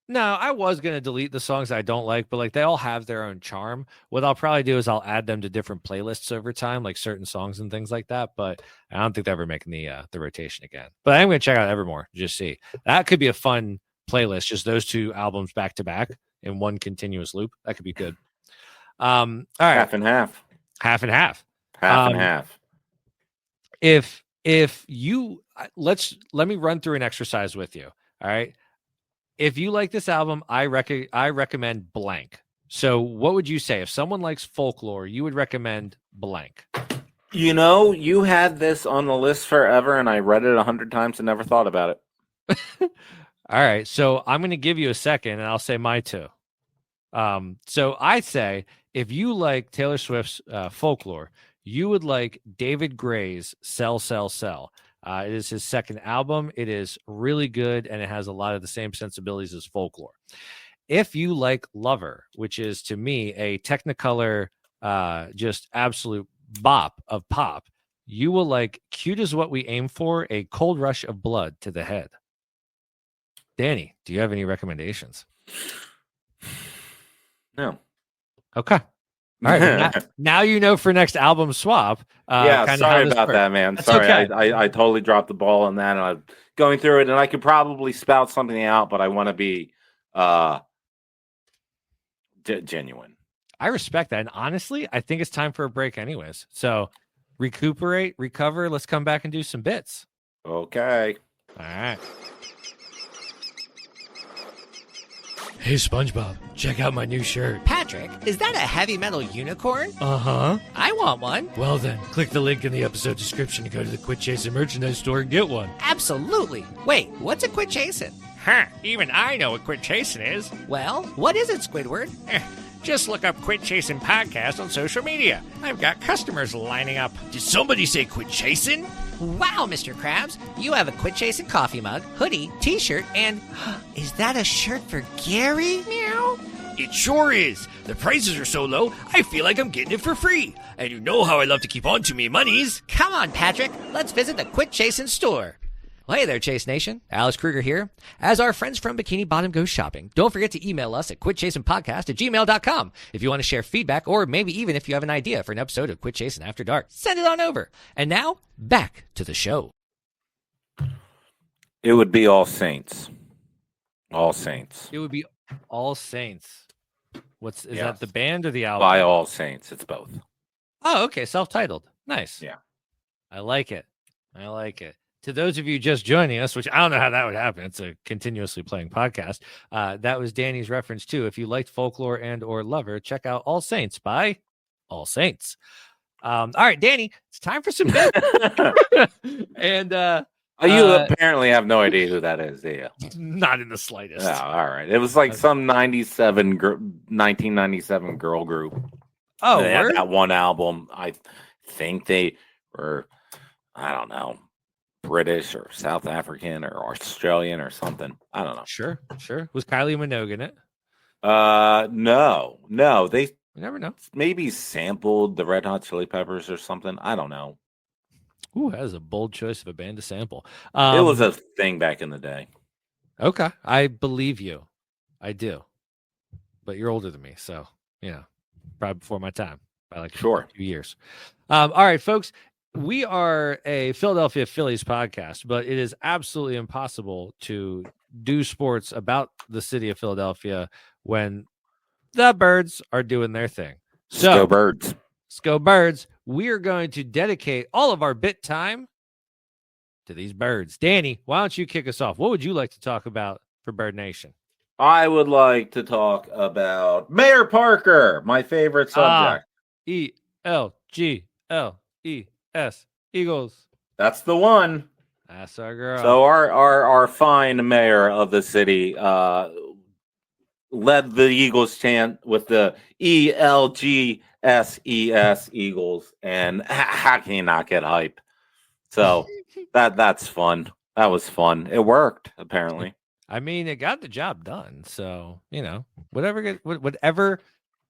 [SPEAKER 4] no, I was going to delete the songs I don't like, but like they all have their own charm. What I'll probably do is I'll add them to different playlists over time, like certain songs and things like that. But I don't think they're ever making the rotation again. But I'm going to check out Evermore, just see. That could be a fun playlist, just those two albums back to back in one continuous loop. That could be good. All right.
[SPEAKER 1] Half and half.
[SPEAKER 4] Half and half.
[SPEAKER 1] Half and half.
[SPEAKER 4] If you let me run through an exercise with you. All right. If you like this album, I recommend blank. So what would you say? If someone likes Folklore, you would recommend blank.
[SPEAKER 1] You had this on the list forever, and I read it 100 times and never thought about it.
[SPEAKER 4] All right. So I'm going to give you a second, and I'll say my two. So I say, if you like Taylor Swift's Folklore, you would like David Gray's Sell, Sell, Sell. It is his second album. It is really good, and it has a lot of the same sensibilities as Folklore. If you like Lover, which is to me a Technicolor, just absolute bop of pop, you will like Cute Is What We Aim For, a cold rush of blood to the head. Danny, do you have any recommendations?
[SPEAKER 1] No.
[SPEAKER 4] Okay. All right. Now you know for next album swap.
[SPEAKER 1] Sorry about that, man.
[SPEAKER 4] That's
[SPEAKER 1] sorry,
[SPEAKER 4] okay.
[SPEAKER 1] I totally dropped the ball on that, and I'm going through it, and I could probably spout something out, but I want to be genuine.
[SPEAKER 4] I respect that, and honestly, I think it's time for a break, anyways. So recuperate, recover. Let's come back and do some bits.
[SPEAKER 1] Okay.
[SPEAKER 4] All right. Hey, SpongeBob, check out my new shirt.
[SPEAKER 5] Patrick, is that a heavy metal unicorn?
[SPEAKER 4] Uh-huh.
[SPEAKER 5] I want one.
[SPEAKER 4] Well then, click the link in the episode description to go to the Quit Chasing merchandise store and get one.
[SPEAKER 5] Absolutely. Wait, what's a Quit Chasing?
[SPEAKER 6] Huh, even I know what Quit Chasing is.
[SPEAKER 5] Well, what is it, Squidward?
[SPEAKER 6] Just look up Quit Chasing Podcast on social media. I've got customers lining up.
[SPEAKER 7] Did somebody say quit chasing?
[SPEAKER 5] Wow, Mr. Krabs, you have a Quit Chasing coffee mug, hoodie, t-shirt, and is that a shirt for Gary?
[SPEAKER 6] Meow.
[SPEAKER 7] It sure is. The prices are so low, I feel like I'm getting it for free. And you know how I love to keep on to me monies.
[SPEAKER 5] Come on, Patrick, let's visit the Quit Chasing store. Well, hey there, Chase Nation. Alex Kruger here. As our friends from Bikini Bottom go shopping, don't forget to email us at quitchasingpodcast@gmail.com if you want to share feedback, or maybe even if you have an idea for an episode of Quit Chasing After Dark. Send it on over. And now, back to the show.
[SPEAKER 1] It would be All Saints. All Saints.
[SPEAKER 4] It would be All Saints. Is
[SPEAKER 1] Yes.
[SPEAKER 4] that the band or the album?
[SPEAKER 1] By All Saints. It's both.
[SPEAKER 4] Oh, okay. Self-titled. Nice.
[SPEAKER 1] Yeah.
[SPEAKER 4] I like it. To those of you just joining us, which I don't know how that would happen. It's a continuously playing podcast. That was Danny's reference too. If you liked Folklore and or Lover, check out All Saints by All Saints. All right, Danny, it's time for some bits. And
[SPEAKER 1] you apparently have no idea who that is, do you?
[SPEAKER 4] Not in the slightest.
[SPEAKER 1] Oh, all right. It was like some 1997 girl group.
[SPEAKER 4] Oh,
[SPEAKER 1] They had that one album. I think they were, I don't know, British or South African or Australian or something. I don't know.
[SPEAKER 4] Sure. Was Kylie Minogue in it?
[SPEAKER 1] No. They
[SPEAKER 4] You never know.
[SPEAKER 1] maybe sampled the Red Hot Chili Peppers or something. I don't know.
[SPEAKER 4] Ooh, that is a bold choice of a band to sample.
[SPEAKER 1] It was a thing back in the day.
[SPEAKER 4] Okay, I believe you. I do. But you're older than me, so probably before my time by like
[SPEAKER 1] Sure.
[SPEAKER 4] 2 years. All right, folks. We are a Philadelphia Phillies podcast, but it is absolutely impossible to do sports about the city of Philadelphia when the Birds are doing their thing. So,
[SPEAKER 1] Go Birds.
[SPEAKER 4] let's go Birds. We are going to dedicate all of our bit time to these birds. Danny, why don't you kick us off? What would you like to talk about for Bird Nation?
[SPEAKER 1] I would like to talk about Mayor Parker, my favorite subject.
[SPEAKER 4] ELGLES, Eagles.
[SPEAKER 1] That's the one.
[SPEAKER 4] That's our girl.
[SPEAKER 1] So our fine mayor of the city led the Eagles chant with the ELGSES Eagles, and how can you not get hype? So that's fun. That was fun. It worked, apparently.
[SPEAKER 4] I mean, it got the job done. So, whatever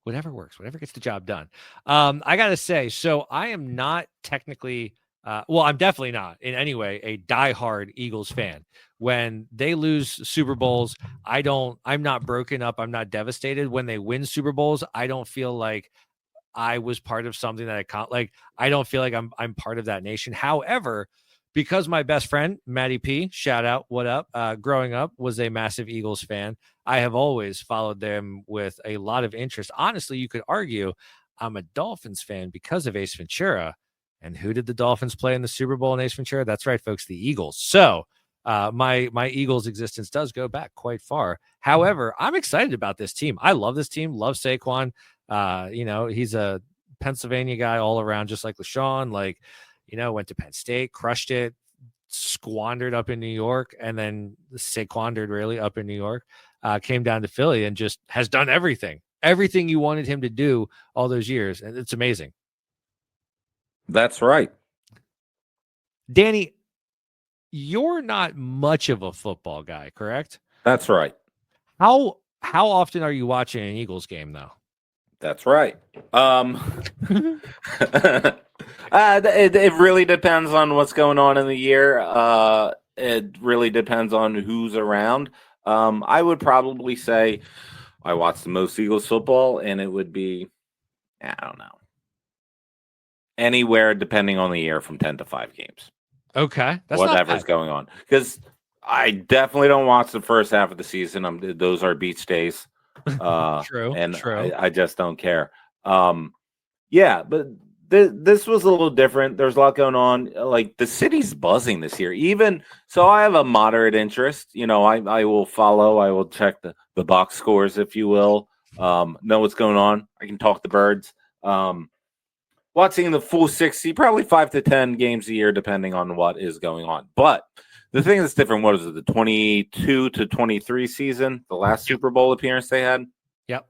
[SPEAKER 4] works, whatever gets the job done. I got to say, so I am not technically, I'm definitely not in any way a diehard Eagles fan. When they lose Super Bowls, I'm not broken up. I'm not devastated. When they win Super Bowls, I don't feel like I was part of something that I don't feel like I'm part of that nation. However, because my best friend, Matty P, shout out, what up, growing up was a massive Eagles fan, I have always followed them with a lot of interest. Honestly, you could argue I'm a Dolphins fan because of Ace Ventura. And who did the Dolphins play in the Super Bowl in Ace Ventura? That's right, folks, the Eagles. So my Eagles existence does go back quite far. However, I'm excited about this team. I love this team, love Saquon. He's a Pennsylvania guy all around, just like LaShawn, went to Penn State, crushed it, squandered up in New York, and then Saquondered really up in New York, came down to Philly and just has done everything you wanted him to do all those years. And it's amazing.
[SPEAKER 1] That's right.
[SPEAKER 4] Danny, you're not much of a football guy, correct?
[SPEAKER 1] That's right.
[SPEAKER 4] How often are you watching an Eagles game, though?
[SPEAKER 1] That's right. It really depends on what's going on in the year. It really depends on who's around. I would probably say I watch the most Eagles football, and it would be, I don't know, anywhere depending on the year from 10 to 5 games.
[SPEAKER 4] Okay. That's
[SPEAKER 1] whatever's going on. Because I definitely don't watch the first half of the season. Those are beach days.
[SPEAKER 4] True.
[SPEAKER 1] And
[SPEAKER 4] true.
[SPEAKER 1] I just don't care. But this was a little different. There's a lot going on. Like, the city's buzzing this year. Even so, I have a moderate interest. I will follow. I will check the box scores, if you will. Know what's going on. I can talk the Birds. Watching the full 60, probably 5 to 10 games a year, depending on what is going on. But the thing that's different, what is it, the 22 to 23 season, the last Super Bowl appearance they had?
[SPEAKER 4] Yep.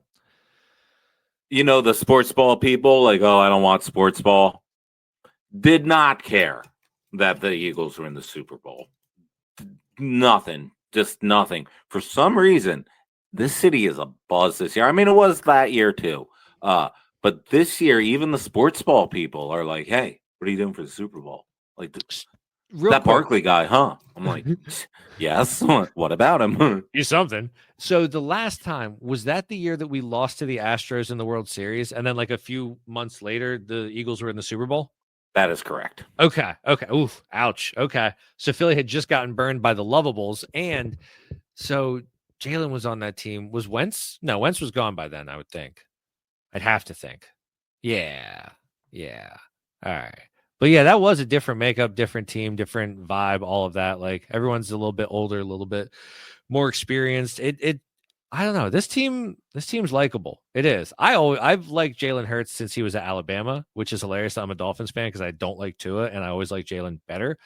[SPEAKER 1] The sports ball people, I don't want sports ball, did not care that the Eagles were in the Super Bowl. Nothing. Just nothing. For some reason, this city is a buzz this year. I mean, it was that year too. But this year, even the sports ball people are like, hey, what are you doing for the Super Bowl? That Barkley guy, huh? I'm like, yes. What about him?
[SPEAKER 4] He's something. So the last time, was that the year that we lost to the Astros in the World Series? And then a few months later, the Eagles were in the Super Bowl?
[SPEAKER 1] That is correct.
[SPEAKER 4] Okay. Oof. Ouch. Okay. So Philly had just gotten burned by the Lovables. And so Jalen was on that team. Was Wentz? No, Wentz was gone by then, I would think. I'd have to think. Yeah. All right. But yeah, that was a different makeup, different team, different vibe, all of that. Everyone's a little bit older, a little bit more experienced. I don't know. This team's likable. It is. I've liked Jalen Hurts since he was at Alabama, which is hilarious. I'm a Dolphins fan because I don't like Tua, and I always like Jalen better.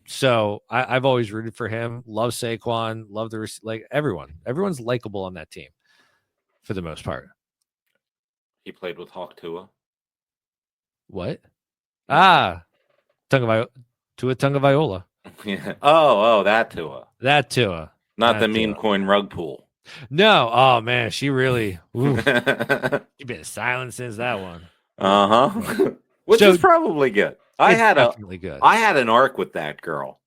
[SPEAKER 4] So I've always rooted for him. Love Saquon. Love everyone. Everyone's likable on that team for the most part.
[SPEAKER 1] He played with Hawk Tua.
[SPEAKER 4] What? Tua Tagovailoa.
[SPEAKER 1] Yeah. Oh, that Tua.
[SPEAKER 4] That Tua.
[SPEAKER 1] Not the meme coin rug pool.
[SPEAKER 4] No. Oh man, she really. She been silent since that one.
[SPEAKER 1] Which is probably good. I
[SPEAKER 5] It's
[SPEAKER 1] had
[SPEAKER 5] definitely good.
[SPEAKER 1] I had an arc with that girl.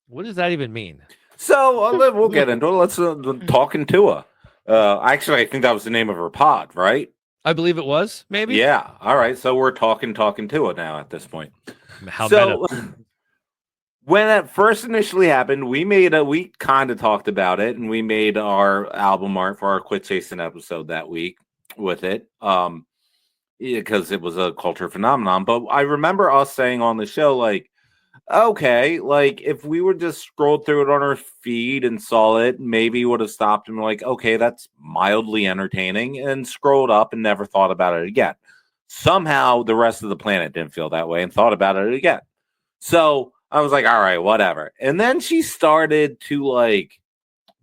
[SPEAKER 4] What does that even mean?
[SPEAKER 1] So we'll get into it. Let's talking to her. Actually, I think that was the name of her pod, right?
[SPEAKER 4] I believe it was, maybe.
[SPEAKER 1] Yeah. All right. So we're talking to her now at this point.
[SPEAKER 4] How
[SPEAKER 1] So
[SPEAKER 4] meta.
[SPEAKER 1] when it first initially happened, we kind of talked about it, and we made our album art for our Quit Chasing episode that week with it. Because it was a culture phenomenon. But I remember us saying on the show, like, okay, like if we would just scrolled through it on our feed and saw it, maybe would have stopped and like, okay, that's mildly entertaining, and scrolled up and never thought about it again. Somehow the rest of the planet didn't feel that way and thought about it again. So I was like, all right, whatever. And then she started to like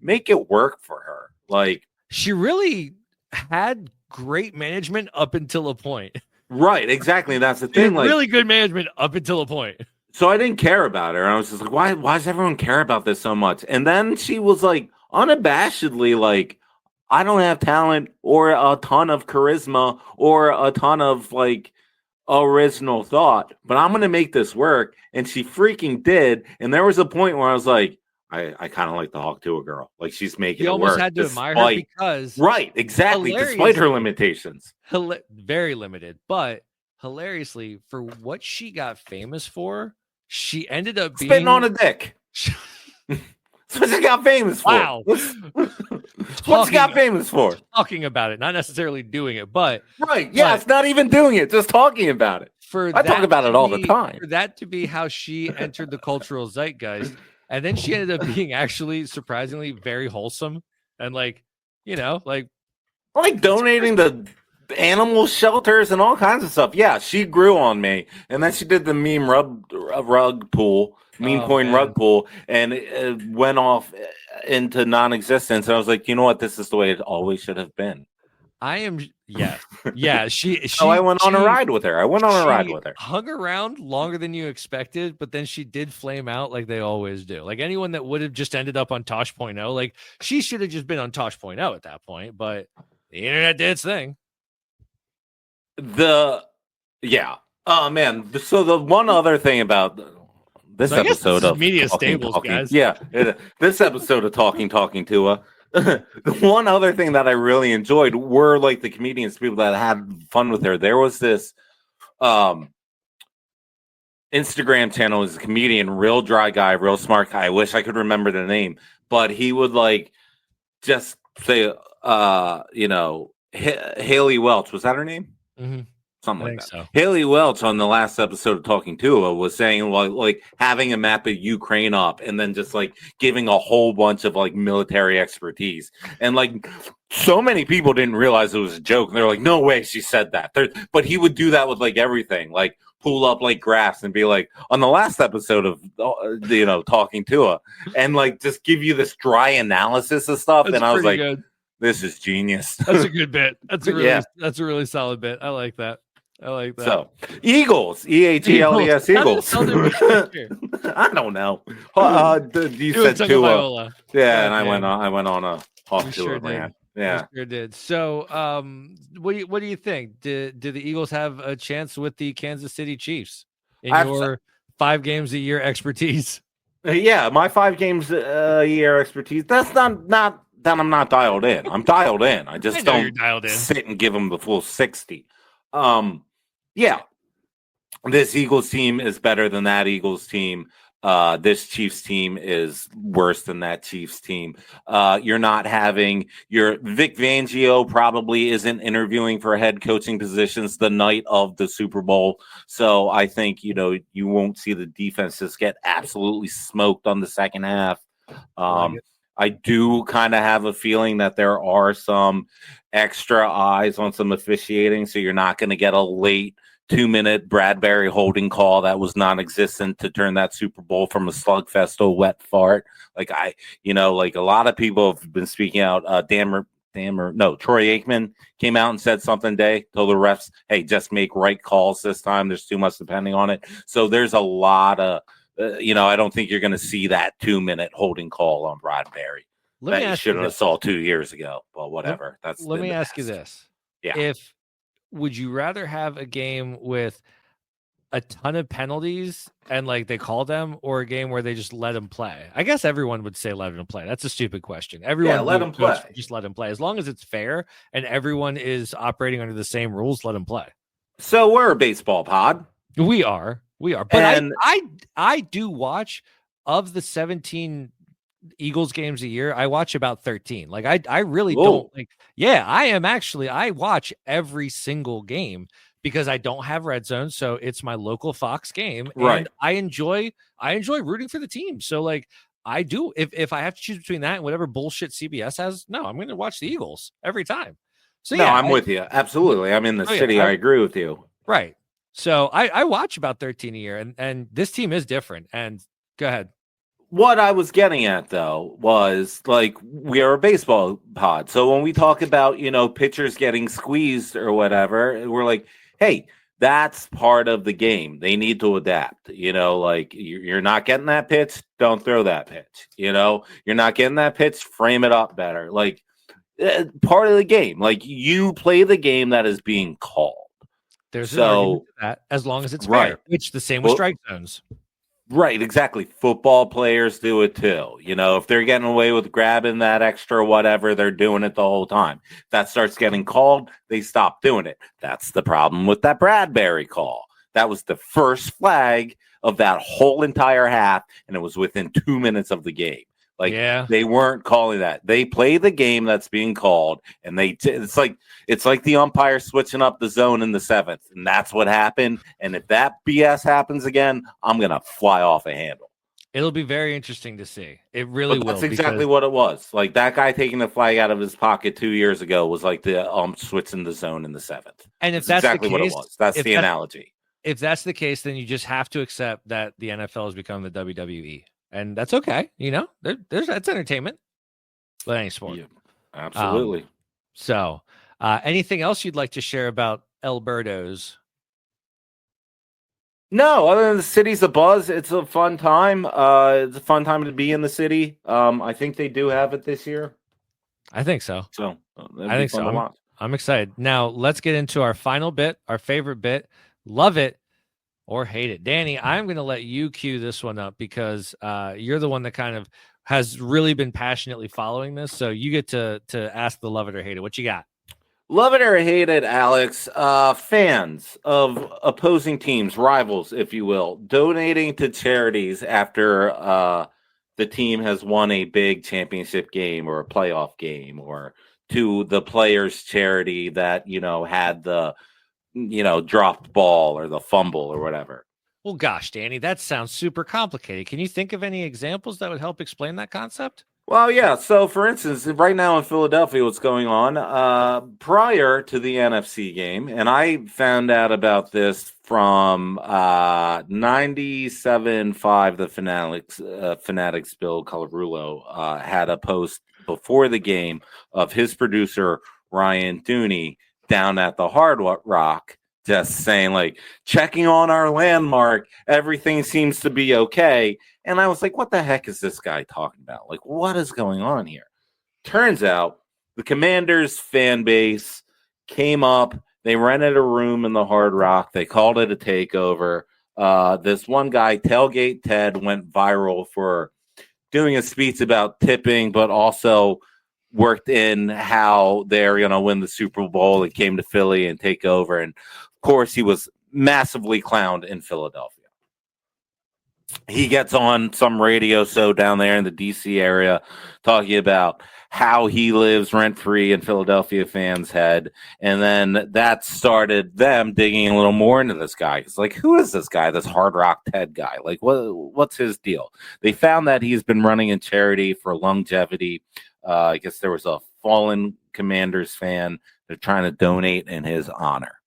[SPEAKER 1] make it work for her. Like,
[SPEAKER 4] She really had great management up until a point.
[SPEAKER 1] right, exactly. That's the
[SPEAKER 4] She had
[SPEAKER 1] thing. Like,
[SPEAKER 4] really good management up until a point.
[SPEAKER 1] so I didn't care about her. And I was just like, why does everyone care about this so much? And then she was like unabashedly like, I don't have talent or a ton of charisma or a ton of like original thought, but I'm going to make this work. And she freaking did. And there was a point where I was like, I kind of like to talk to a girl. Like she's making
[SPEAKER 4] You
[SPEAKER 1] it
[SPEAKER 4] almost
[SPEAKER 1] work.
[SPEAKER 4] had to admire her
[SPEAKER 1] despite-
[SPEAKER 4] because
[SPEAKER 1] Right, exactly. Despite her limitations.
[SPEAKER 4] very limited, but hilariously for what she got famous for, she ended up being
[SPEAKER 1] Spitting on a dick. That's what she got famous for.
[SPEAKER 4] Wow.
[SPEAKER 1] What's she got famous for?
[SPEAKER 4] talking about it, not necessarily doing it, but
[SPEAKER 1] Right. Yeah,
[SPEAKER 4] but-
[SPEAKER 1] it's not even doing it, just talking about it.
[SPEAKER 4] for
[SPEAKER 1] I talk
[SPEAKER 4] that
[SPEAKER 1] about
[SPEAKER 4] to
[SPEAKER 1] it all the
[SPEAKER 4] be-
[SPEAKER 1] time.
[SPEAKER 4] For that to be how she entered the cultural zeitgeist, and then she ended up being actually surprisingly very wholesome and like, like
[SPEAKER 1] Like donating to animal shelters and all kinds of stuff. Yeah, she grew on me. And then she did the meme rug pool, meme
[SPEAKER 4] Oh,
[SPEAKER 1] coin
[SPEAKER 4] man.
[SPEAKER 1] rug pool, and it went off into non-existence. And I was like, you know what? This is the way it always should have been.
[SPEAKER 4] I am yeah. She
[SPEAKER 1] So I went on a ride with her.
[SPEAKER 4] she hung around longer than you expected, but then she did flame out like they always do. Like anyone that would have just ended up on Tosh.0, like she should have just been on Tosh.0 at that point, but the internet did its thing.
[SPEAKER 1] Yeah. Oh man. So the one other thing about this
[SPEAKER 4] So I guess
[SPEAKER 1] episode
[SPEAKER 4] this is
[SPEAKER 1] of
[SPEAKER 4] Media
[SPEAKER 1] Talking,
[SPEAKER 4] Stables,
[SPEAKER 1] Talking-
[SPEAKER 4] guys.
[SPEAKER 1] Yeah. This episode of Talking to her. The one other thing that I really enjoyed were like the comedians, people that had fun with her. There was this Instagram channel, is a comedian, real dry guy, real smart guy. I wish I could remember the name, but he would like just say Haley Welch, was that her name?
[SPEAKER 4] Mhm.
[SPEAKER 1] Something
[SPEAKER 4] I
[SPEAKER 1] like
[SPEAKER 4] think
[SPEAKER 1] that.
[SPEAKER 4] so.
[SPEAKER 1] Haley Welch on the last episode of Talking to Her was saying like having a map of Ukraine up and then just like giving a whole bunch of like military expertise. And like so many people didn't realize it was a joke. They're like, no way she said that. But he would do that with like everything, like pull up like graphs and be like, on the last episode of Talking to Her, and like just give you this dry analysis of stuff.
[SPEAKER 4] That's
[SPEAKER 1] and I was like,
[SPEAKER 4] pretty good.
[SPEAKER 1] this is genius.
[SPEAKER 4] That's a good bit. That's a really
[SPEAKER 1] Yeah.
[SPEAKER 4] that's a really solid bit. I like that.
[SPEAKER 1] So, Eagles, EAGLES Eagles.
[SPEAKER 4] How did it here?
[SPEAKER 1] I don't know. You
[SPEAKER 4] Doing
[SPEAKER 1] said two.
[SPEAKER 4] Tagovailoa.
[SPEAKER 1] Yeah, and I
[SPEAKER 4] Okay.
[SPEAKER 1] went on a talk
[SPEAKER 4] You
[SPEAKER 1] to
[SPEAKER 4] sure
[SPEAKER 1] it, man.
[SPEAKER 4] did.
[SPEAKER 1] Yeah.
[SPEAKER 4] You sure did. So, what do you think? Do the Eagles have a chance with the Kansas City Chiefs in
[SPEAKER 1] I've-
[SPEAKER 4] your 5 games a year expertise?
[SPEAKER 1] Yeah, my 5 games a year expertise. That's not that I'm not dialed in. I'm dialed in. I just
[SPEAKER 4] I know you're
[SPEAKER 1] don't
[SPEAKER 4] dialed in.
[SPEAKER 1] sit and give them the full 60. Yeah. This Eagles team is better than that Eagles team. This Chiefs team is worse than that Chiefs team. You're not having your Vic Fangio probably isn't interviewing for head coaching positions the night of the Super Bowl. So I think, you won't see the defense just get absolutely smoked on the second half. I do kind of have a feeling that there are some extra eyes on some officiating. So you're not going to get a late 2-minute Bradbury holding call that was non-existent to turn that Super Bowl from a slugfest to a wet fart. Like a lot of people have been speaking out. Troy Aikman came out and said something today, told the refs, hey, just make right calls this time. There's too much depending on it. So there's a lot of, I don't think you're going to see that 2-minute holding call on Bradbury.
[SPEAKER 4] Let me
[SPEAKER 1] That you
[SPEAKER 4] ask you
[SPEAKER 1] should have
[SPEAKER 4] this.
[SPEAKER 1] saw 2 years ago. But whatever.
[SPEAKER 4] Let me ask you this.
[SPEAKER 1] Yeah.
[SPEAKER 4] Would you rather have a game with a ton of penalties and like they call them, or a game where they just let them play? I guess everyone would say let them play. That's a stupid question. Everyone
[SPEAKER 1] let them play.
[SPEAKER 4] Just let them play. As long as it's fair and everyone is operating under the same rules, let them play.
[SPEAKER 1] So we're a baseball pod.
[SPEAKER 4] We are. But
[SPEAKER 1] And-
[SPEAKER 4] I do watch, of the 17 Eagles games a year, I watch about 13. Like I really don't like. Yeah, I watch every single game because I don't have Red Zone, so it's my local Fox game,
[SPEAKER 1] Right.
[SPEAKER 4] and I enjoy rooting for the team. So like I do, if I have to choose between that and whatever bullshit CBS has, no, I'm going to watch the Eagles every time. So
[SPEAKER 1] No,
[SPEAKER 4] yeah,
[SPEAKER 1] I'm with you. Absolutely. I'm in the city. I agree with you.
[SPEAKER 4] Right. So I watch about 13 a year, and this team is different. And go ahead.
[SPEAKER 1] What I was getting at, though, was like we are a baseball pod. So when we talk about, pitchers getting squeezed or whatever, we're like, hey, that's part of the game. They need to adapt. Like you're not getting that pitch, don't throw that pitch. You're not getting that pitch, frame it up better. Like part of the game. Like you play the game that is being called.
[SPEAKER 4] There's an argument to that, as long as it's fair, which the same with strike zones.
[SPEAKER 1] Right, exactly. Football players do it too. If they're getting away with grabbing that extra whatever, they're doing it the whole time. If that starts getting called, they stop doing it. That's the problem with that Bradbury call. That was the first flag of that whole entire half, and it was within 2 minutes of the game. Like they weren't calling that. They play the game that's being called, and it's like the umpire switching up the zone in the seventh, and that's what happened. And if that BS happens again, I'm gonna fly off a handle.
[SPEAKER 4] It'll be very interesting to see. It really will.
[SPEAKER 1] That's exactly what it was. Like that guy taking the flag out of his pocket 2 years ago was like the switching the zone in the seventh.
[SPEAKER 4] And if that's
[SPEAKER 1] exactly
[SPEAKER 4] the case,
[SPEAKER 1] what it was, that's the analogy.
[SPEAKER 4] If that's the case, then you just have to accept that the NFL has become the WWE. And that's okay. That's entertainment, but any sport.
[SPEAKER 1] Yeah, absolutely.
[SPEAKER 4] So anything else you'd like to share about Alberto's?
[SPEAKER 1] No, other than the city's a buzz. It's a fun time. It's a fun time to be in the city. I think they do have it this year.
[SPEAKER 4] I think so.
[SPEAKER 1] So
[SPEAKER 4] I think so. I'm excited. Now let's get into our final bit, our favorite bit. Love it or hate it. Danny, I'm going to let you cue this one up because you're the one that kind of has really been passionately following this. So you get to ask the love it or hate it. What you got?
[SPEAKER 1] Love it or hate it, Alex. Fans of opposing teams, rivals, if you will, donating to charities after the team has won a big championship game or a playoff game, or to the players' charity that, had the dropped ball or the fumble or whatever.
[SPEAKER 4] Well, gosh, Danny, that sounds super complicated. Can you think of any examples that would help explain that concept?
[SPEAKER 1] Well, yeah. So, for instance, right now in Philadelphia, what's going on prior to the NFC game, and I found out about this from 97.5, the Fanatics Bill Colarulo had a post before the game of his producer, Ryan Dooney, down at the Hard Rock, just saying, like, checking on our landmark, everything seems to be okay. And I was like, what the heck is this guy talking about? Like, what is going on here? Turns out the Commanders fan base came up. They rented a room in the Hard Rock. They called it a takeover. This one guy, Tailgate Ted, went viral for doing a speech about tipping, but also worked in how they're going to win the Super Bowl and came to Philly and take over. And, of course, he was massively clowned in Philadelphia. He gets on some radio show down there in the D.C. area talking about how he lives rent-free in Philadelphia fans' head. And then that started them digging a little more into this guy. It's like, who is this guy, this Hard Rock Ted guy? Like, what's his deal? They found that he's been running in charity for longevity. I guess there was a fallen Commanders fan. They're trying to donate in his honor.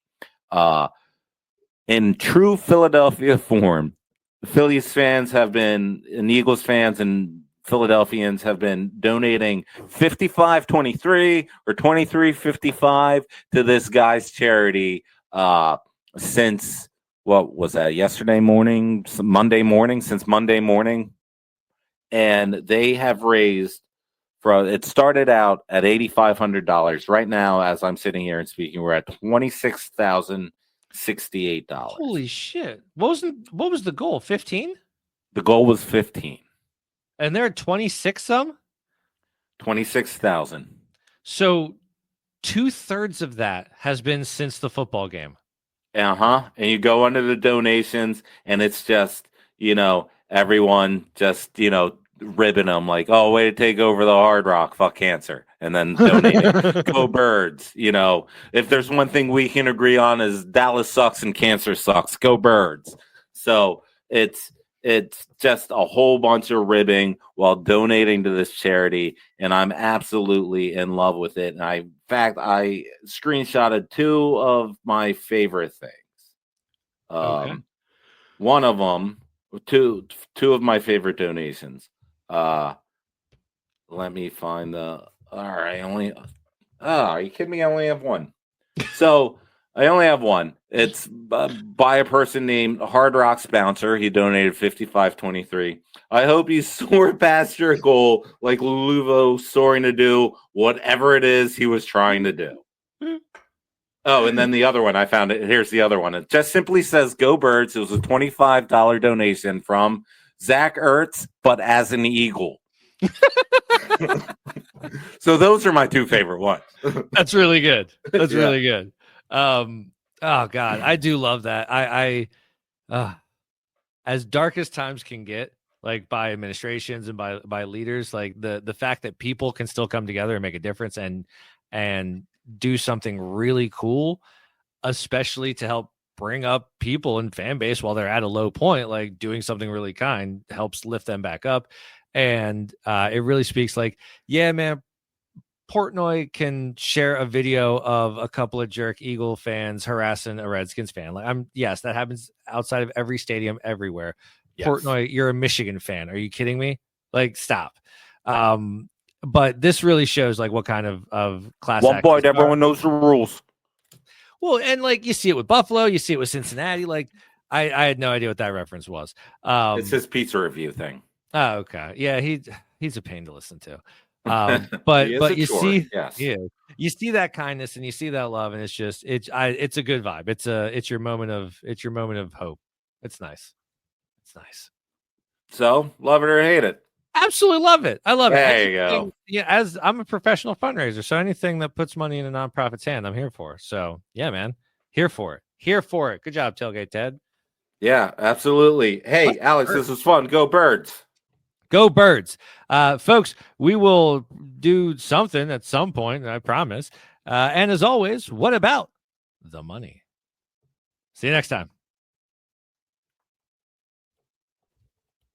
[SPEAKER 1] In true Philadelphia form, Phillies fans have been, and Eagles fans and Philadelphians have been donating $55.23 or $23.55 to this guy's charity since, what was that, yesterday morning, Monday morning, since Monday morning. And they have raised, it started out at $8,500. Right now, as I'm sitting here and speaking, we're at $26,000 $68.
[SPEAKER 4] Holy shit! What was the goal? 15?
[SPEAKER 1] The goal was 15.
[SPEAKER 4] And they're at 26 some.
[SPEAKER 1] 26,000.
[SPEAKER 4] So 2/3 of that has been since the football game.
[SPEAKER 1] And you go under the donations, and it's just, everyone just, ribbing them like, oh, way to take over the Hard Rock, fuck cancer, and then donating. Go Birds. If there's one thing we can agree on is Dallas sucks and cancer sucks. Go Birds. So it's just a whole bunch of ribbing while donating to this charity, and I'm absolutely in love with it. And in fact, I screenshotted 2 of my favorite things.
[SPEAKER 4] Okay.
[SPEAKER 1] One of them, two of my favorite donations. Let me find the. All right, are you kidding me? I only have one. So I only have one. It's by a person named Hard Rocks Bouncer. He donated $55.23. I hope you soar past your goal like Luvo soaring to do whatever it is he was trying to do. Oh, and then the other one, I found it. Here's the other one. It just simply says Go Birds. It was a $25 donation from Zach Ertz, but as an eagle. So those are my 2 favorite ones.
[SPEAKER 4] That's really good. That's
[SPEAKER 1] Yeah.
[SPEAKER 4] really good. Oh God, I do love that. I as dark as times can get, like by administrations and by leaders, like the fact that people can still come together and make a difference and do something really cool, especially to help bring up people and fan base while they're at a low point, like doing something really kind helps lift them back up. And it really speaks like, yeah, man, Portnoy can share a video of a couple of jerk Eagle fans harassing a Redskins fan. Like, yes, that happens outside of every stadium everywhere. Yes. Portnoy, you're a Michigan fan. Are you kidding me? Like, stop. But this really shows like what kind of class.
[SPEAKER 1] One point, everyone knows the rules.
[SPEAKER 4] Well, and like you see it with Buffalo, you see it with Cincinnati. Like I had no idea what that reference was.
[SPEAKER 1] It's his pizza review thing.
[SPEAKER 4] Oh, okay. Yeah, he's a pain to listen to. But you see,
[SPEAKER 1] yes.
[SPEAKER 4] Yeah, you see that kindness and you see that love, and it's just it's a good vibe. It's your moment of hope. It's nice. It's nice.
[SPEAKER 1] So love it or hate it.
[SPEAKER 4] Absolutely love it. I love it.
[SPEAKER 1] There you go.
[SPEAKER 4] Yeah, as I'm a professional fundraiser, so anything that puts money in a nonprofit's hand, I'm here for. So yeah, man, here for it. Here for it. Good job, Tailgate Ted.
[SPEAKER 1] Yeah, absolutely. Hey, Alex, this was fun. Go Birds.
[SPEAKER 4] Go Birds. Folks, we will do something at some point, I promise. And as always, what about the money? See you next time.